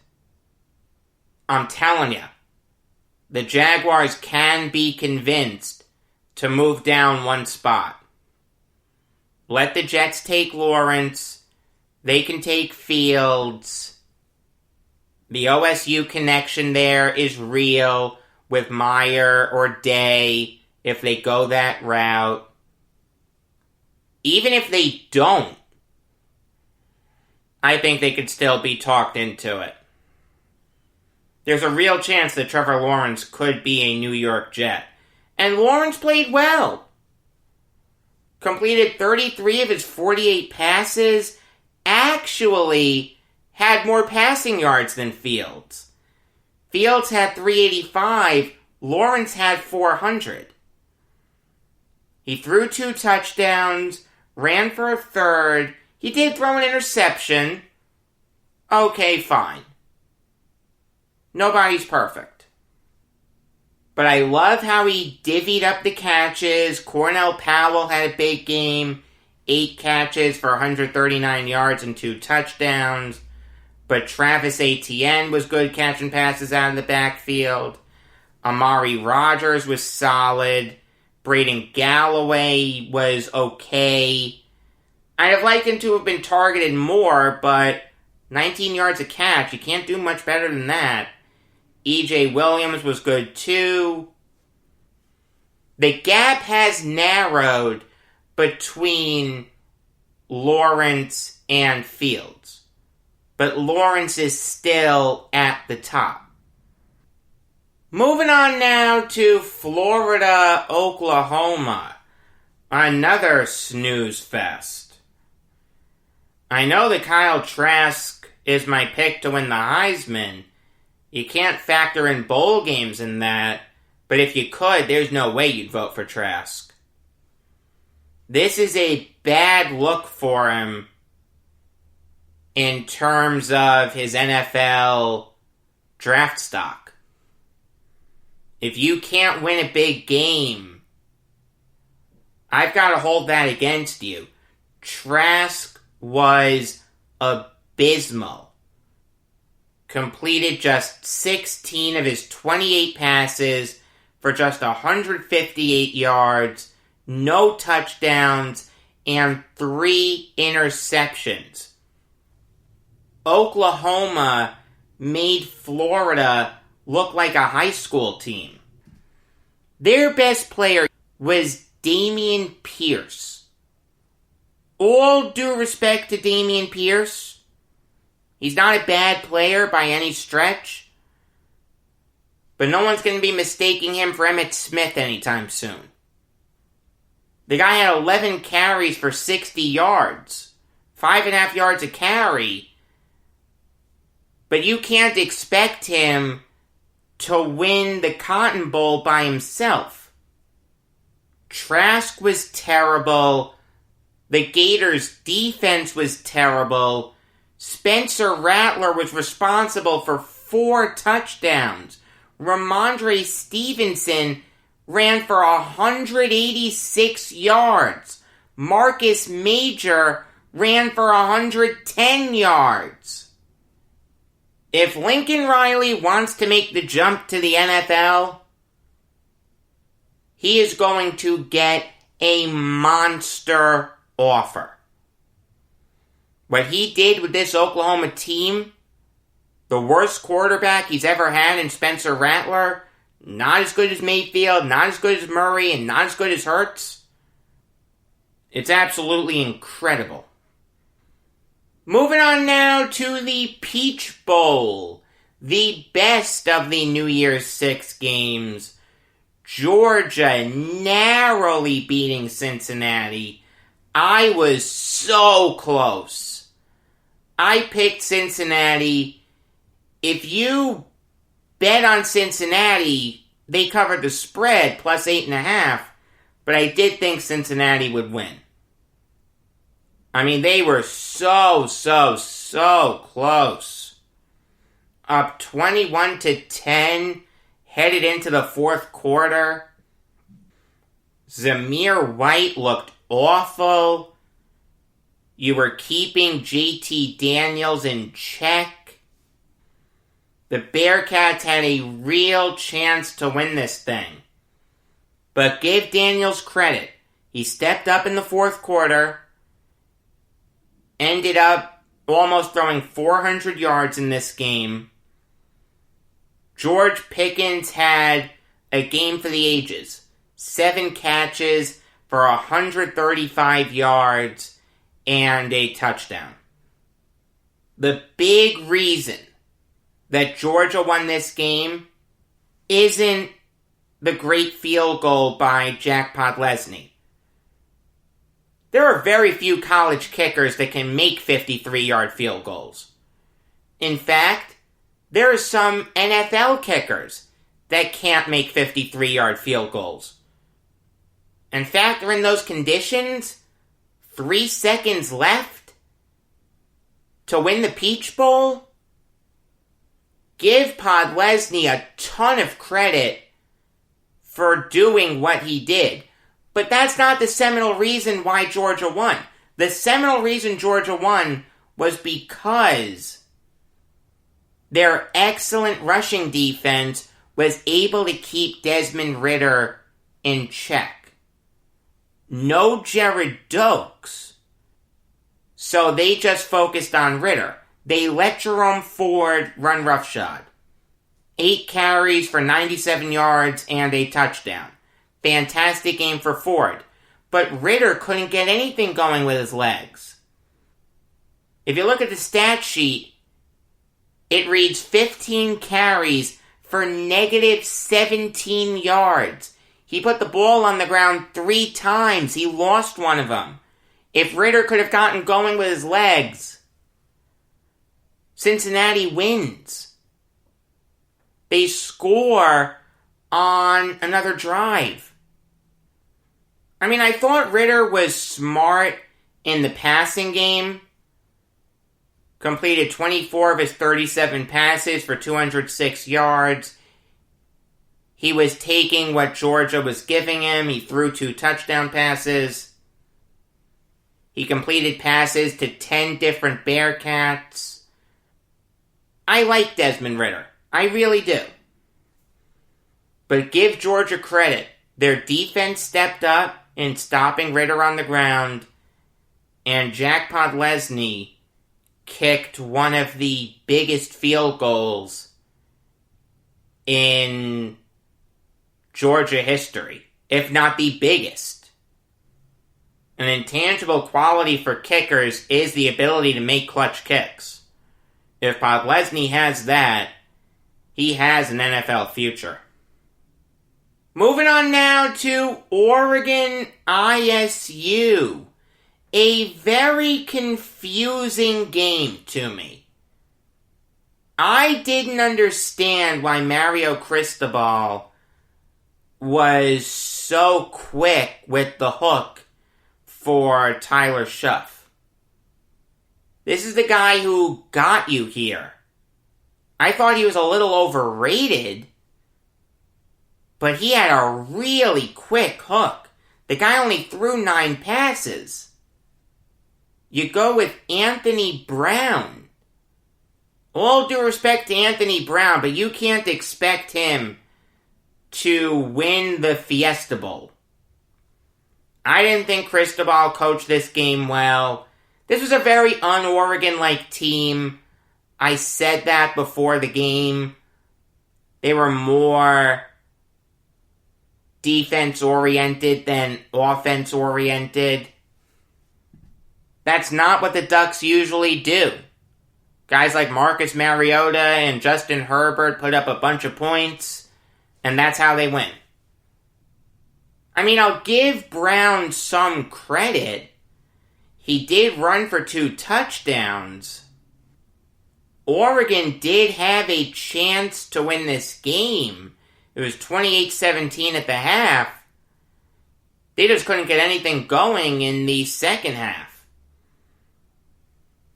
I'm telling you, the Jaguars can be convinced to move down one spot. Let the Jets take Lawrence. They can take Fields. The OSU connection there is real with Meyer or Day if they go that route. Even if they don't, I think they could still be talked into it. There's a real chance that Trevor Lawrence could be a New York Jet. And Lawrence played well. Completed 33 of his 48 passes. Actually had more passing yards than Fields. Fields had 385. Lawrence had 400. He threw 2 touchdowns, ran for a third. He did throw an interception. Okay, fine. Nobody's perfect. But I love how he divvied up the catches. Cornell Powell had a big game. 8 catches for 139 yards and 2 touchdowns. But Travis Etienne was good catching passes out of the backfield. Amari Rodgers was solid. Braden Galloway was okay. I'd have liked him to have been targeted more, but 19 yards a catch, you can't do much better than that. E.J. Williams was good too. The gap has narrowed between Lawrence and Fields, but Lawrence is still at the top. Moving on now to Florida, Oklahoma. Another snooze fest. I know that Kyle Trask is my pick to win the Heisman. You can't factor in bowl games in that, but if you could, there's no way you'd vote for Trask. This is a bad look for him in terms of his NFL draft stock. If you can't win a big game, I've got to hold that against you. Trask was abysmal. Completed just 16 of his 28 passes for just 158 yards, no touchdowns, and 3 interceptions. Oklahoma made Florida look like a high school team. Their best player was Dameon Pierce. All due respect to Dameon Pierce. He's not a bad player by any stretch. But no one's going to be mistaking him for Emmitt Smith anytime soon. The guy had 11 carries for 60 yards. 5.5 yards a carry. But you can't expect him to win the Cotton Bowl by himself. Trask was terrible. The Gators' defense was terrible. Spencer Rattler was responsible for 4 touchdowns. Ramondre Stevenson ran for 186 yards. Marcus Major ran for 110 yards. If Lincoln Riley wants to make the jump to the NFL, he is going to get a monster offer. What he did with this Oklahoma team, the worst quarterback he's ever had in Spencer Rattler, not as good as Mayfield, not as good as Murray, and not as good as Hurts. It's absolutely incredible. Moving on now to the Peach Bowl, the best of the New Year's 6 games. Georgia narrowly beating Cincinnati. I was so close. I picked Cincinnati. If you bet on Cincinnati, they covered the spread plus 8.5, but I did think Cincinnati would win. I mean, they were so close. Up 21-10, headed into the fourth quarter. Zamir White looked awful. You were keeping JT Daniels in check. The Bearcats had a real chance to win this thing. But give Daniels credit. He stepped up in the fourth quarter. Ended up almost throwing 400 yards in this game. George Pickens had a game for the ages. 7 catches for 135 yards and a touchdown. The big reason that Georgia won this game isn't the great field goal by Jack Podlesny. There are very few college kickers that can make 53-yard field goals. In fact, there are some NFL kickers that can't make 53-yard field goals. In fact, in those conditions, 3 seconds left to win the Peach Bowl. Give Podlesny a ton of credit for doing what he did. But that's not the seminal reason why Georgia won. The seminal reason Georgia won was because their excellent rushing defense was able to keep Desmond Ridder in check. No Jared Dokes. So they just focused on Ridder. They let Jerome Ford run roughshod. 8 carries for 97 yards and a touchdown. Fantastic game for Ford. But Ridder couldn't get anything going with his legs. If you look at the stat sheet, it reads 15 carries for negative 17 yards. He put the ball on the ground 3 times. He lost one of them. If Ridder could have gotten going with his legs, Cincinnati wins. They score on another drive. I mean, I thought Ridder was smart in the passing game. Completed 24 of his 37 passes for 206 yards. He was taking what Georgia was giving him. He threw 2 touchdown passes. He completed passes to 10 different Bearcats. I like Desmond Ridder. I really do. But give Georgia credit. Their defense stepped up in stopping Ridder on the ground. And Jack Podlesny kicked one of the biggest field goals in Georgia history, if not the biggest. An intangible quality for kickers is the ability to make clutch kicks. If Podlesny has that, he has an NFL future. Moving on now to Oregon ISU. A very confusing game to me. I didn't understand why Mario Cristobal was so quick with the hook for Tyler Schuff. This is the guy who got you here. I thought he was a little overrated, but he had a really quick hook. The guy only threw 9 passes. You go with Anthony Brown. All due respect to Anthony Brown, but you can't expect him to win the Fiesta Bowl. I didn't think Cristobal coached this game well. This was a very un-Oregon-like team. I said that before the game. They were more defense-oriented than offense-oriented. That's not what the Ducks usually do. Guys like Marcus Mariota and Justin Herbert put up a bunch of points, and that's how they win. I mean, I'll give Brown some credit. He did run for 2 touchdowns. Oregon did have a chance to win this game. It was 28-17 at the half. They just couldn't get anything going in the second half.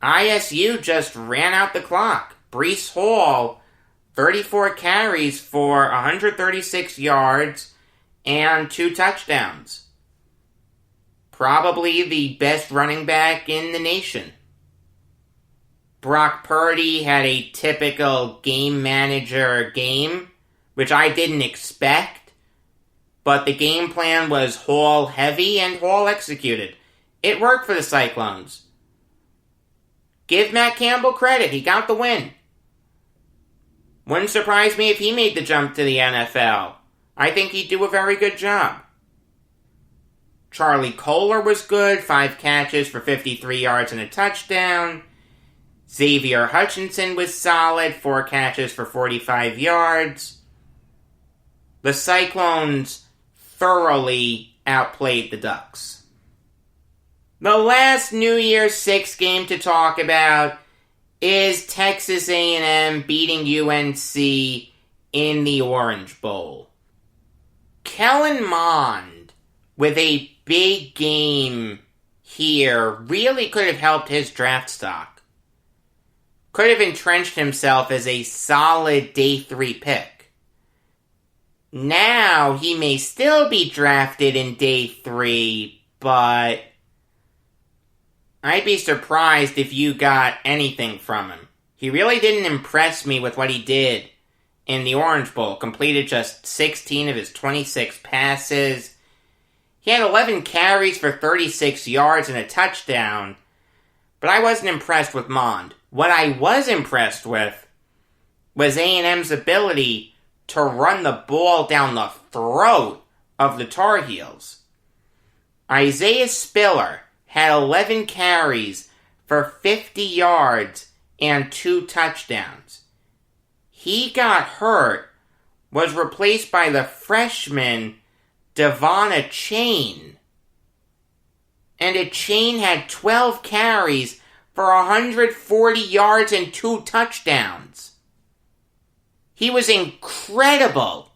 ISU just ran out the clock. Breece Hall, 34 carries for 136 yards and 2 touchdowns. Probably the best running back in the nation. Brock Purdy had a typical game manager game, which I didn't expect, but the game plan was Hall heavy and Hall executed. It worked for the Cyclones. Give Matt Campbell credit. He got the win. Wouldn't surprise me if he made the jump to the NFL. I think he'd do a very good job. Charlie Kolar was good. 5 catches for 53 yards and a touchdown. Xavier Hutchinson was solid. 4 catches for 45 yards. The Cyclones thoroughly outplayed the Ducks. The last New Year's Six game to talk about is Texas A&M beating UNC in the Orange Bowl. Kellen Mond, with a big game here, really could have helped his draft stock. Could have entrenched himself as a solid day 3 pick. Now, he may still be drafted in day 3, but I'd be surprised if you got anything from him. He really didn't impress me with what he did in the Orange Bowl. Completed just 16 of his 26 passes. He had 11 carries for 36 yards and a touchdown, but I wasn't impressed with Mond. What I was impressed with was A&M's ability to run the ball down the throat of the Tar Heels. Isaiah Spiller had 11 carries for 50 yards and 2 touchdowns. He got hurt, was replaced by the freshman Devon Achane. And Achane had 12 carries for 140 yards and 2 touchdowns. He was incredible.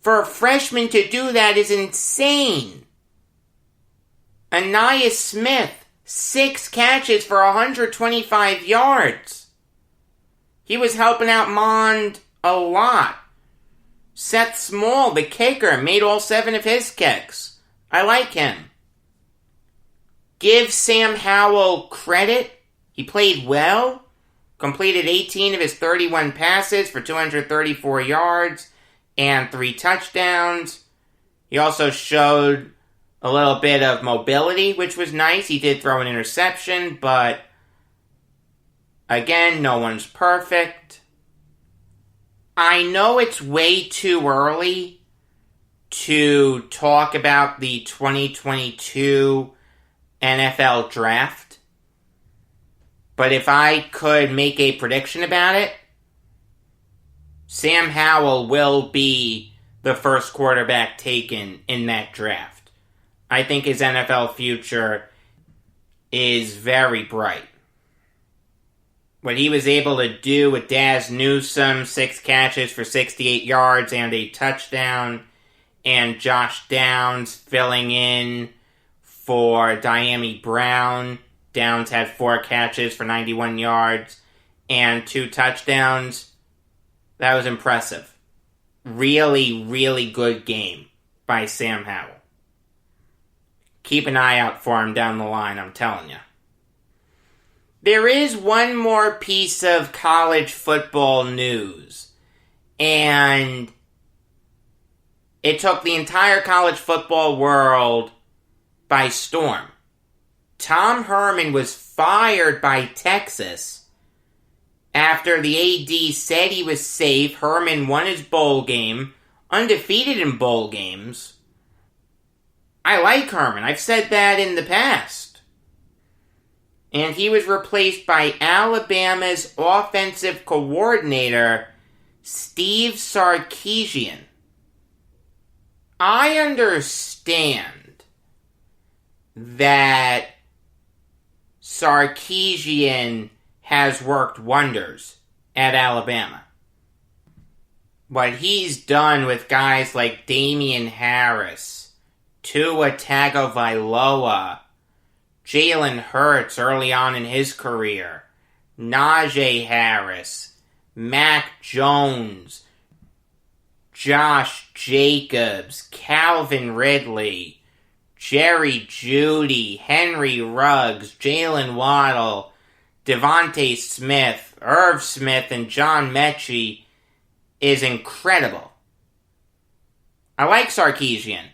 For a freshman to do that is insane. Anais Smith, 6 catches for 125 yards. He was helping out Mond a lot. Seth Small, the kicker, made all 7 of his kicks. I like him. Give Sam Howell credit. He played well. Completed 18 of his 31 passes for 234 yards and 3 touchdowns. He also showed a little bit of mobility, which was nice. He did throw an interception, but again, no one's perfect. I know it's way too early to talk about the 2022 NFL Draft, but if I could make a prediction about it, Sam Howell will be the first quarterback taken in that draft. I think his NFL future is very bright. What he was able to do with Daz Newsome, 6 catches for 68 yards and a touchdown, and Josh Downs filling in for Diami Brown. Downs had 4 catches for 91 yards and 2 touchdowns. That was impressive. Really, really good game by Sam Howell. Keep an eye out for him down the line, I'm telling you. There is one more piece of college football news, and it took the entire college football world by storm. Tom Herman was fired by Texas after the AD said he was safe. Herman won his bowl game, undefeated in bowl games. I like Herman. I've said that in the past. And he was replaced by Alabama's offensive coordinator, Steve Sarkisian. I understand that Sarkisian has worked wonders at Alabama. What he's done with guys like Damian Harris, Tua Tagovailoa, Jalen Hurts early on in his career, Najee Harris, Mac Jones, Josh Jacobs, Calvin Ridley, Jerry Jeudy, Henry Ruggs, Jalen Waddle, Devontae Smith, Irv Smith, and John Mechie is incredible. I like Sarkisian.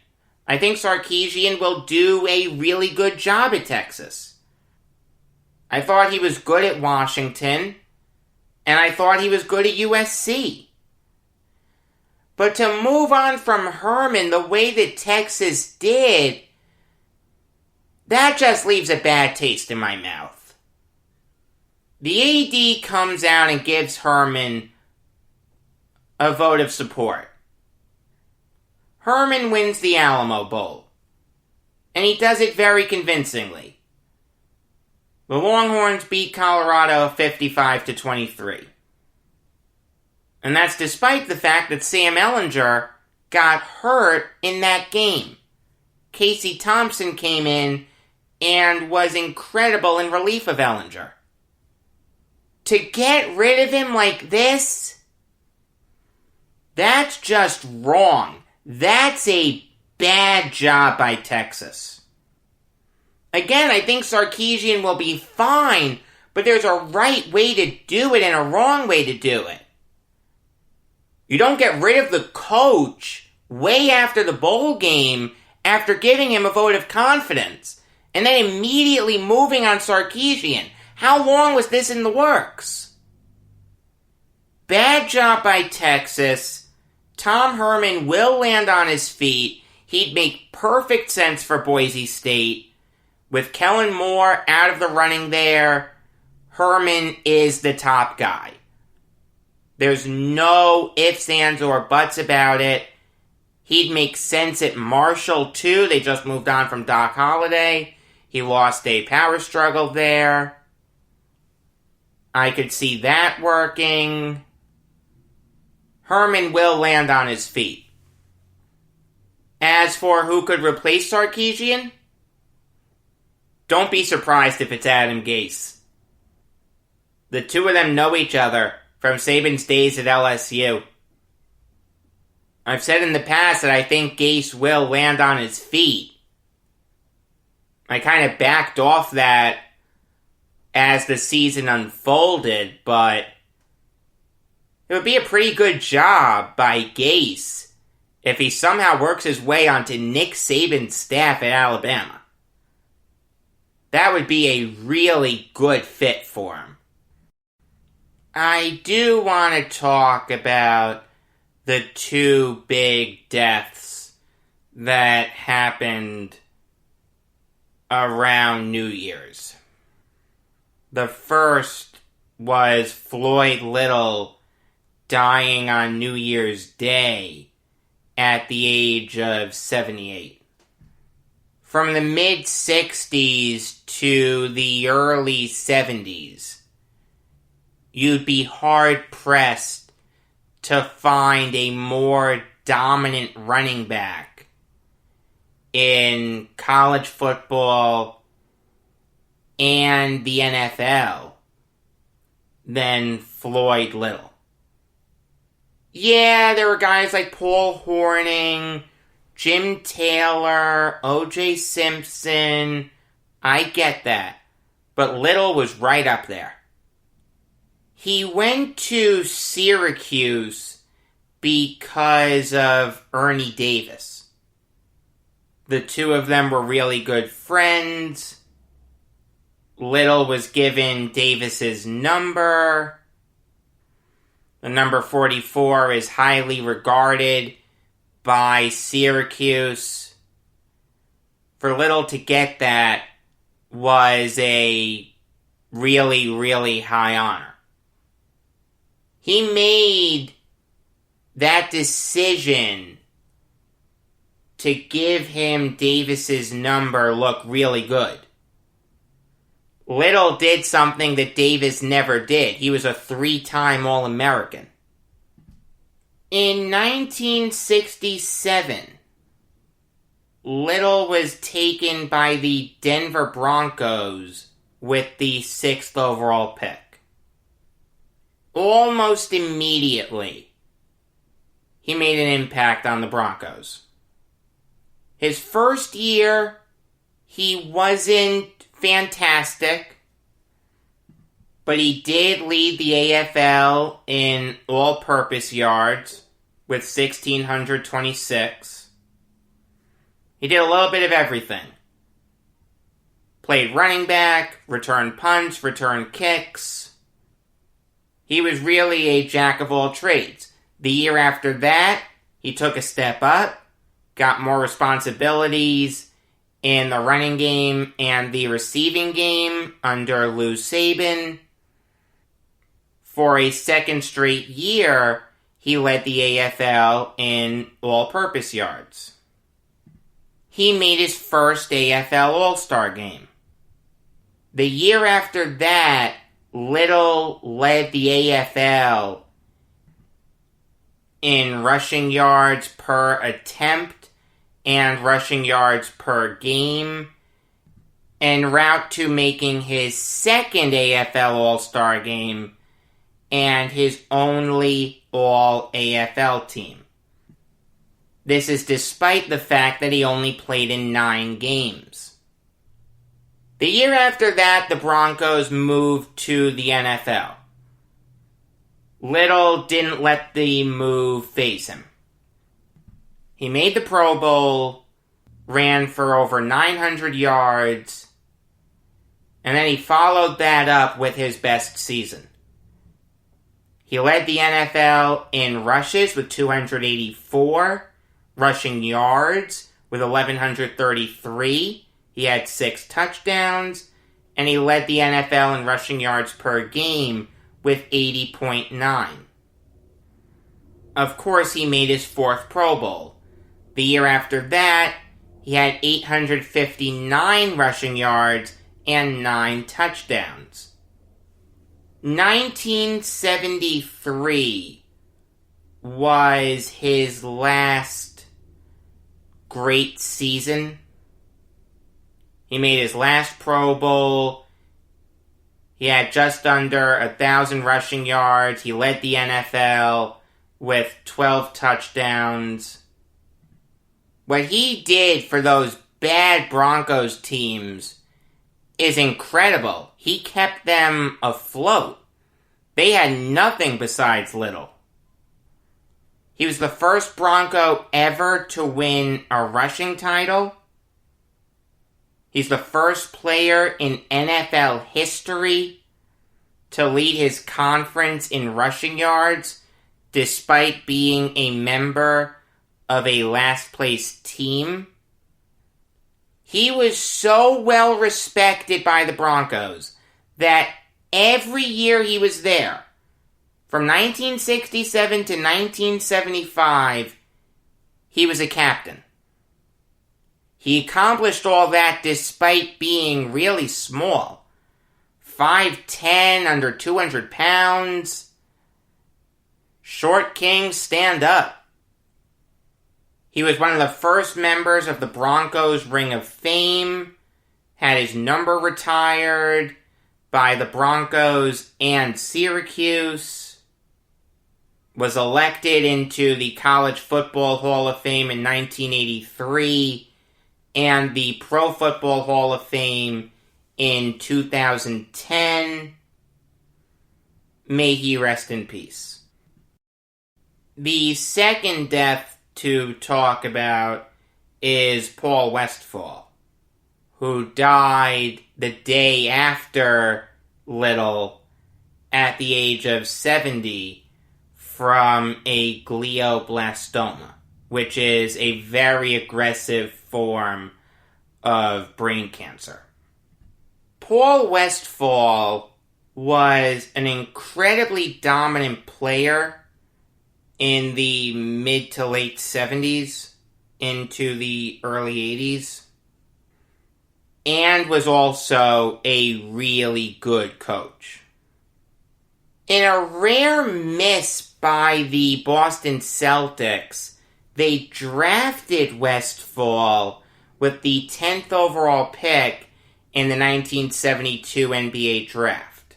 I think Sarkisian will do a really good job at Texas. I thought he was good at Washington, and I thought he was good at USC. But to move on from Herman the way that Texas did, that just leaves a bad taste in my mouth. The AD comes out and gives Herman a vote of support. Herman wins the Alamo Bowl, and he does it very convincingly. The Longhorns beat Colorado 55-23. And that's despite the fact that Sam Ehlinger got hurt in that game. Casey Thompson came in and was incredible in relief of Ehlinger. To get rid of him like this, that's just wrong. That's a bad job by Texas. Again, I think Sarkisian will be fine, but there's a right way to do it and a wrong way to do it. You don't get rid of the coach way after the bowl game after giving him a vote of confidence and then immediately moving on Sarkisian. How long was this in the works? Bad job by Texas. Tom Herman will land on his feet. He'd make perfect sense for Boise State. With Kellen Moore out of the running there, Herman is the top guy. There's no ifs, ands, or buts about it. He'd make sense at Marshall, too. They just moved on from Doc Holliday. He lost a power struggle there. I could see that working. Herman will land on his feet. As for who could replace Sarkisian, don't be surprised if it's Adam Gase. The two of them know each other from Saban's days at LSU. I've said in the past that I think Gase will land on his feet. I kind of backed off that as the season unfolded, but it would be a pretty good job by Gase if he somehow works his way onto Nick Saban's staff at Alabama. That would be a really good fit for him. I do want to talk about the two big deaths that happened around New Year's. The first was Floyd Little dying on New Year's Day at the age of 78. From the mid-60s to the early 70s, you'd be hard-pressed to find a more dominant running back in college football and the NFL than Floyd Little. Yeah, there were guys like Paul Hornung, Jim Taylor, O.J. Simpson. I get that. But Little was right up there. He went to Syracuse because of Ernie Davis. The two of them were really good friends. Little was given Davis's number. The number 44 is highly regarded by Syracuse. For Little to get that was a really, really high honor. He made that decision to give him Davis's number look really good. Little did something that Davis never did. He was a 3-time All-American. In 1967, Little was taken by the Denver Broncos with the 6th overall pick. Almost immediately, he made an impact on the Broncos. His first year, he wasn't fantastic, but he did lead the AFL in all-purpose yards with 1,626. He did a little bit of everything. Played running back, returned punts, returned kicks. He was really a jack of all trades. The year after that, he took a step up, got more responsibilities in the running game and the receiving game under Lou Saban. For a second straight year, he led the AFL in all-purpose yards. He made his first AFL All-Star game. The year after that, Little led the AFL in rushing yards per attempt and rushing yards per game, en route to making his second AFL All-Star game and his only All-AFL team. This is despite the fact that he only played in 9 games. The year after that, the Broncos moved to the NFL. Little didn't let the move faze him. He made the Pro Bowl, ran for over 900 yards, and then he followed that up with his best season. He led the NFL in rushes with 284, rushing yards with 1,133. He had 6 touchdowns, and he led the NFL in rushing yards per game with 80.9. Of course, he made his 4th Pro Bowl. The year after that, he had 859 rushing yards and 9 touchdowns. 1973 was his last great season. He made his last Pro Bowl. He had just under 1,000 rushing yards. He led the NFL with 12 touchdowns. What he did for those bad Broncos teams is incredible. He kept them afloat. They had nothing besides Little. He was the first Bronco ever to win a rushing title. He's the first player in NFL history to lead his conference in rushing yards, despite being a member of a last-place team. He was so well respected by the Broncos that every year he was there, from 1967 to 1975, he was a captain. He accomplished all that despite being really small. 5'10", under 200 pounds. Short kings stand up. He was one of the first members of the Broncos Ring of Fame, had his number retired by the Broncos and Syracuse, was elected into the College Football Hall of Fame in 1983, and the Pro Football Hall of Fame in 2010. May he rest in peace. The second death to talk about is Paul Westphal, who died the day after Little at the age of 70 from a glioblastoma, which is a very aggressive form of brain cancer. Paul Westphal was an incredibly dominant player in the mid to late 70s into the early 80s, and was also a really good coach. In a rare miss by the Boston Celtics, they drafted Westfall with the 10th overall pick in the 1972 NBA draft.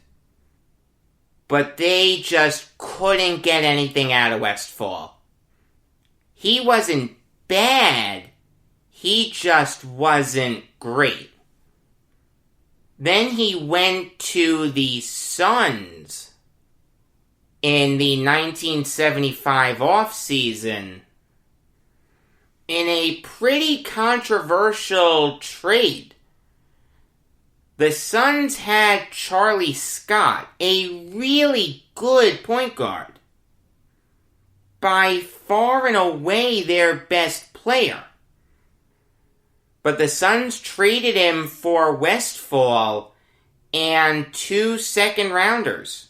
But they just couldn't get anything out of Westfall. He wasn't bad, he just wasn't great. Then he went to the Suns in the 1975 offseason in a pretty controversial trade. the Suns had Charlie Scott, a really good point guard. By far and away their best player. But the Suns traded him for Westfall and 2 second-rounders.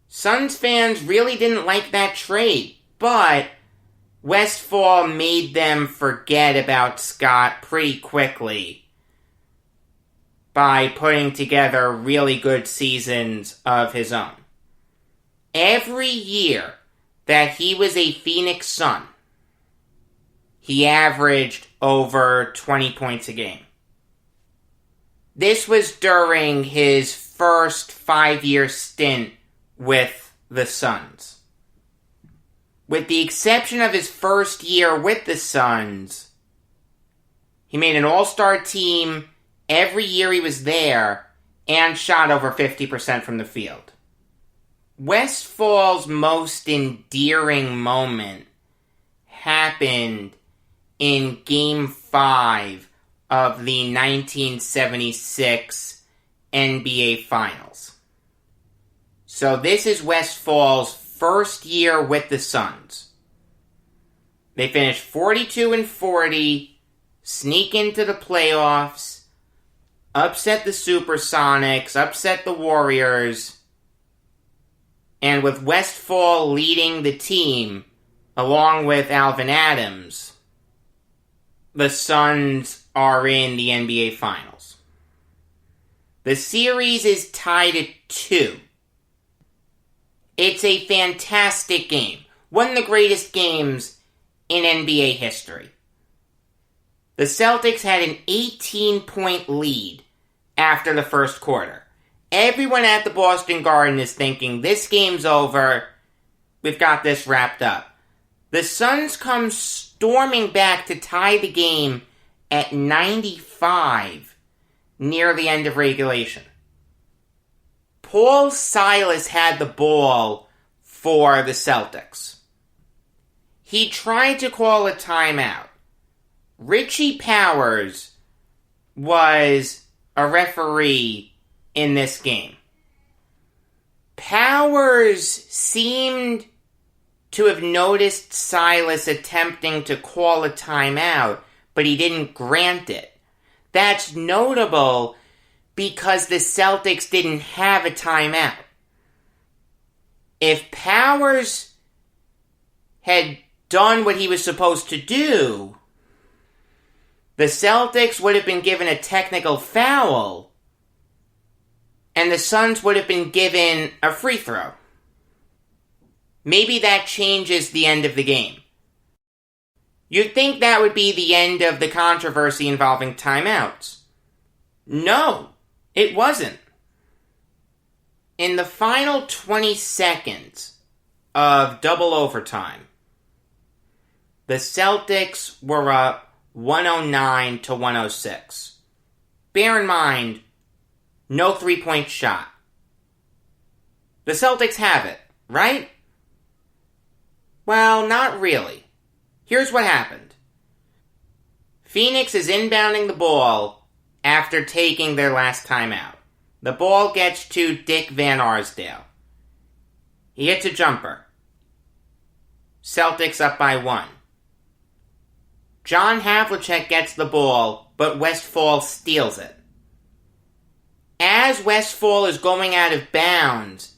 Suns fans really didn't like that trade, but Westfall made them forget about Scott pretty quickly by putting together really good seasons of his own. Every year that he was a Phoenix Sun, he averaged over 20 points a game. This was during his first 5-year stint with the Suns. With the exception of his first year with the Suns, he made an all-star team every year he was there and shot over 50% from the field. Westfall's most endearing moment happened in Game 5 of the 1976 NBA Finals. So this is Westfall's first year with the Suns. They finished 42-40, sneak into the playoffs, upset the Supersonics, upset the Warriors, and with Westphal leading the team, along with Alvin Adams, the Suns are in the NBA Finals. The series is tied at 2. It's a fantastic game. One of the greatest games in NBA history. The Celtics had an 18-point lead after the first quarter. Everyone at the Boston Garden is thinking, this game's over. We've got this wrapped up. The Suns come storming back to tie the game at 95 near the end of regulation. Paul Silas had the ball for the Celtics. He tried to call a timeout. Richie Powers was a referee in this game. Powers seemed to have noticed Silas attempting to call a timeout, but he didn't grant it. That's notable because the Celtics didn't have a timeout. If Powers had done what he was supposed to do, the Celtics would have been given a technical foul, and the Suns would have been given a free throw. Maybe that changes the end of the game. You'd think that would be the end of the controversy involving timeouts. No, it wasn't. In the final 20 seconds of double overtime, the Celtics were up 109-106. Bear in mind, no three-point shot. The Celtics have it, right? Well, not really. Here's what happened. Phoenix is inbounding the ball after taking their last timeout. The ball gets to Dick Van Arsdale. He hits a jumper. Celtics up by 1. John Havlicek gets the ball, but Westfall steals it. As Westfall is going out of bounds,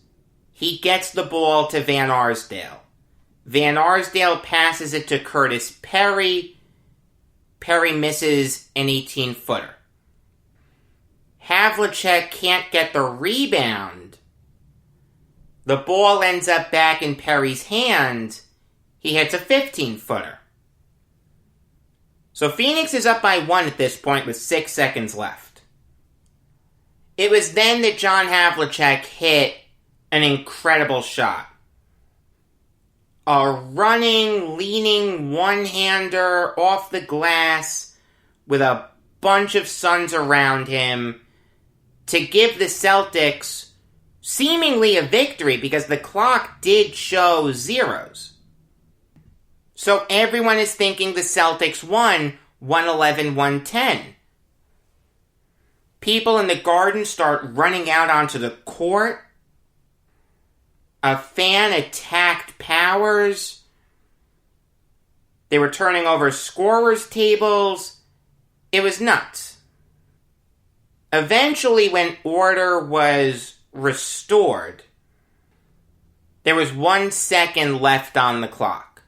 he gets the ball to Van Arsdale. Van Arsdale passes it to Curtis Perry. Perry misses an 18-footer. Havlicek can't get the rebound. The ball ends up back in Perry's hands. He hits a 15-footer. So Phoenix is up by 1 at this point with 6 seconds left. It was then that John Havlicek hit an incredible shot. A running, leaning one-hander off the glass with a bunch of Suns around him to give the Celtics seemingly a victory because the clock did show zeros. So everyone is thinking the Celtics won 111-110. People in the garden start running out onto the court. A fan attacked Powers. They were turning over scorers' tables. It was nuts. Eventually, when order was restored, there was 1 second left on the clock.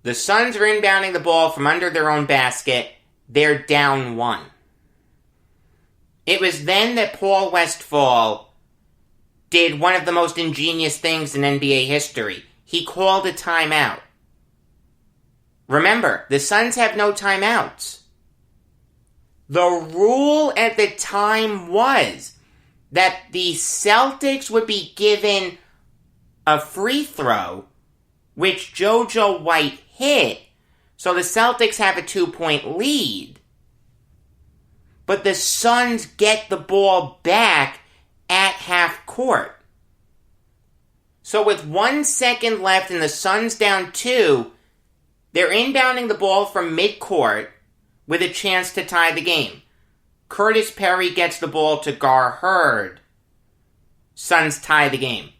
The Suns are inbounding the ball from under their own basket. They're down 1. It was then that Paul Westphal did one of the most ingenious things in NBA history. He called a timeout. Remember, the Suns have no timeouts. The rule at the time was that the Celtics would be given a free throw, which JoJo White hit, so the Celtics have a 2-point lead. But the Suns get the ball back at half court. So with 1 second left and the Suns down 2, they're inbounding the ball from midcourt with a chance to tie the game. Curtis Perry gets the ball to Gar Hurd. Suns tie the game.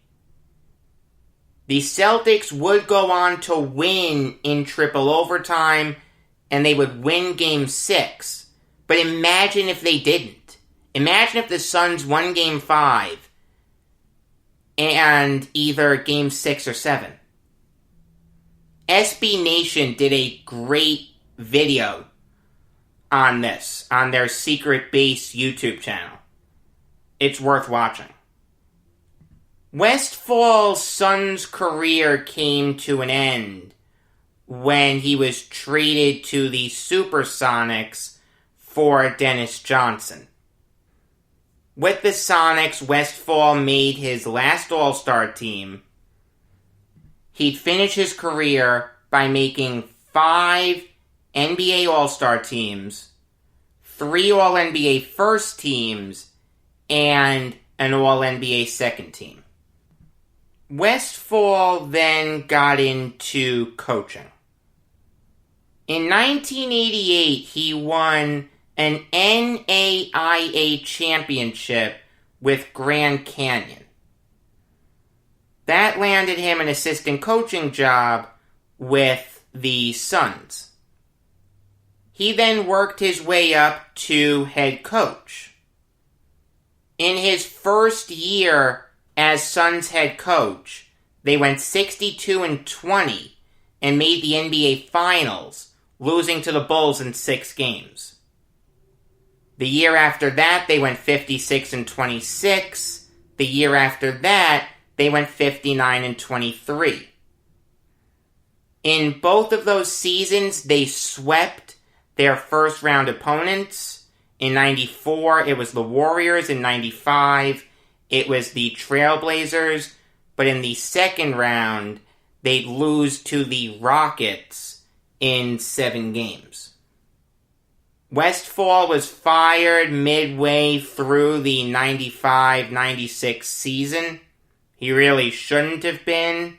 The Celtics would go on to win in triple overtime, and they would win Game 6. But imagine if they didn't. Imagine if the Suns won Game 5 and either Game 6 or 7. SB Nation did a great video on this, on their Secret Base YouTube channel. It's worth watching. Westfall's Suns career came to an end when he was traded to the Supersonics for Dennis Johnson. With the Sonics, Westphal made his last All-Star team. He'd finish his career by making 5 NBA All-Star teams, 3 All-NBA first teams, and an All-NBA second team. Westphal then got into coaching. In 1988, he won an NAIA championship with Grand Canyon. That landed him an assistant coaching job with the Suns. He then worked his way up to head coach. In his first year as Suns head coach, they went 62-20 and made the NBA Finals, losing to the Bulls in 6 games. The year after that, they went 56-26. The year after that, they went 59-23. In both of those seasons, they swept their first-round opponents. In 94, it was the Warriors. In 95, it was the Trailblazers. But in the second round, they'd lose to the Rockets in 7 games. Westfall was fired midway through the 95-96 season. He really shouldn't have been.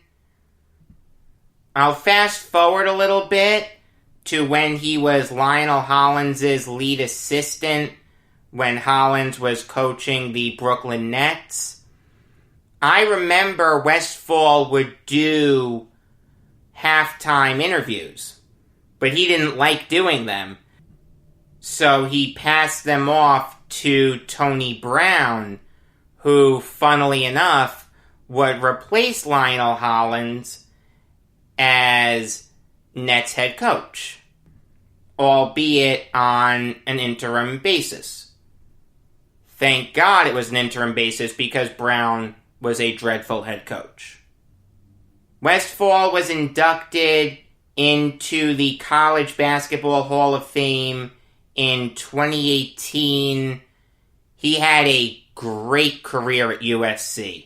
I'll fast forward a little bit to when he was Lionel Hollins' lead assistant, when Hollins was coaching the Brooklyn Nets. I remember Westfall would do halftime interviews, but he didn't like doing them. So he passed them off to Tony Brown, who, funnily enough, would replace Lionel Hollins as Nets head coach, albeit on an interim basis. Thank God it was an interim basis because Brown was a dreadful head coach. Westfall was inducted into the College Basketball Hall of Fame in 2018. He had a great career at USC.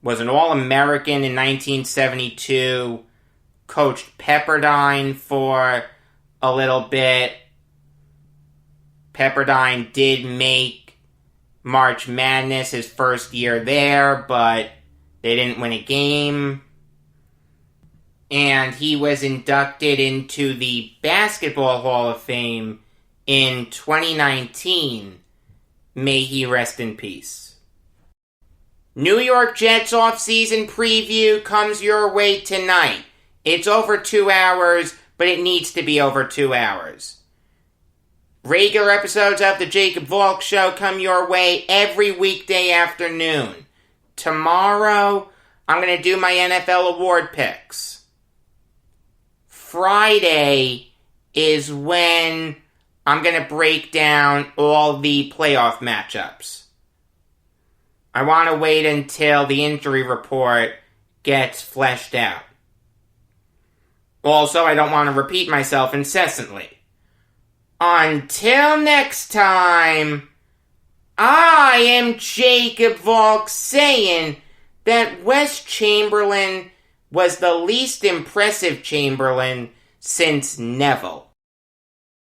Was an All-American in 1972. Coached Pepperdine for a little bit. Pepperdine did make March Madness his first year there, but they didn't win a game. And he was inducted into the Basketball Hall of Fame in 2019. May he rest in peace. New York Jets offseason preview comes your way tonight. It's over 2 hours, but it needs to be over 2 hours. Regular episodes of The Jacob Valk Show come your way every weekday afternoon. Tomorrow, I'm going to do my NFL award picks. Friday is when I'm going to break down all the playoff matchups. I want to wait until the injury report gets fleshed out. Also, I don't want to repeat myself incessantly. Until next time, I am Jacob Valk saying that Wes Chamberlain was the least impressive Chamberlain since Neville.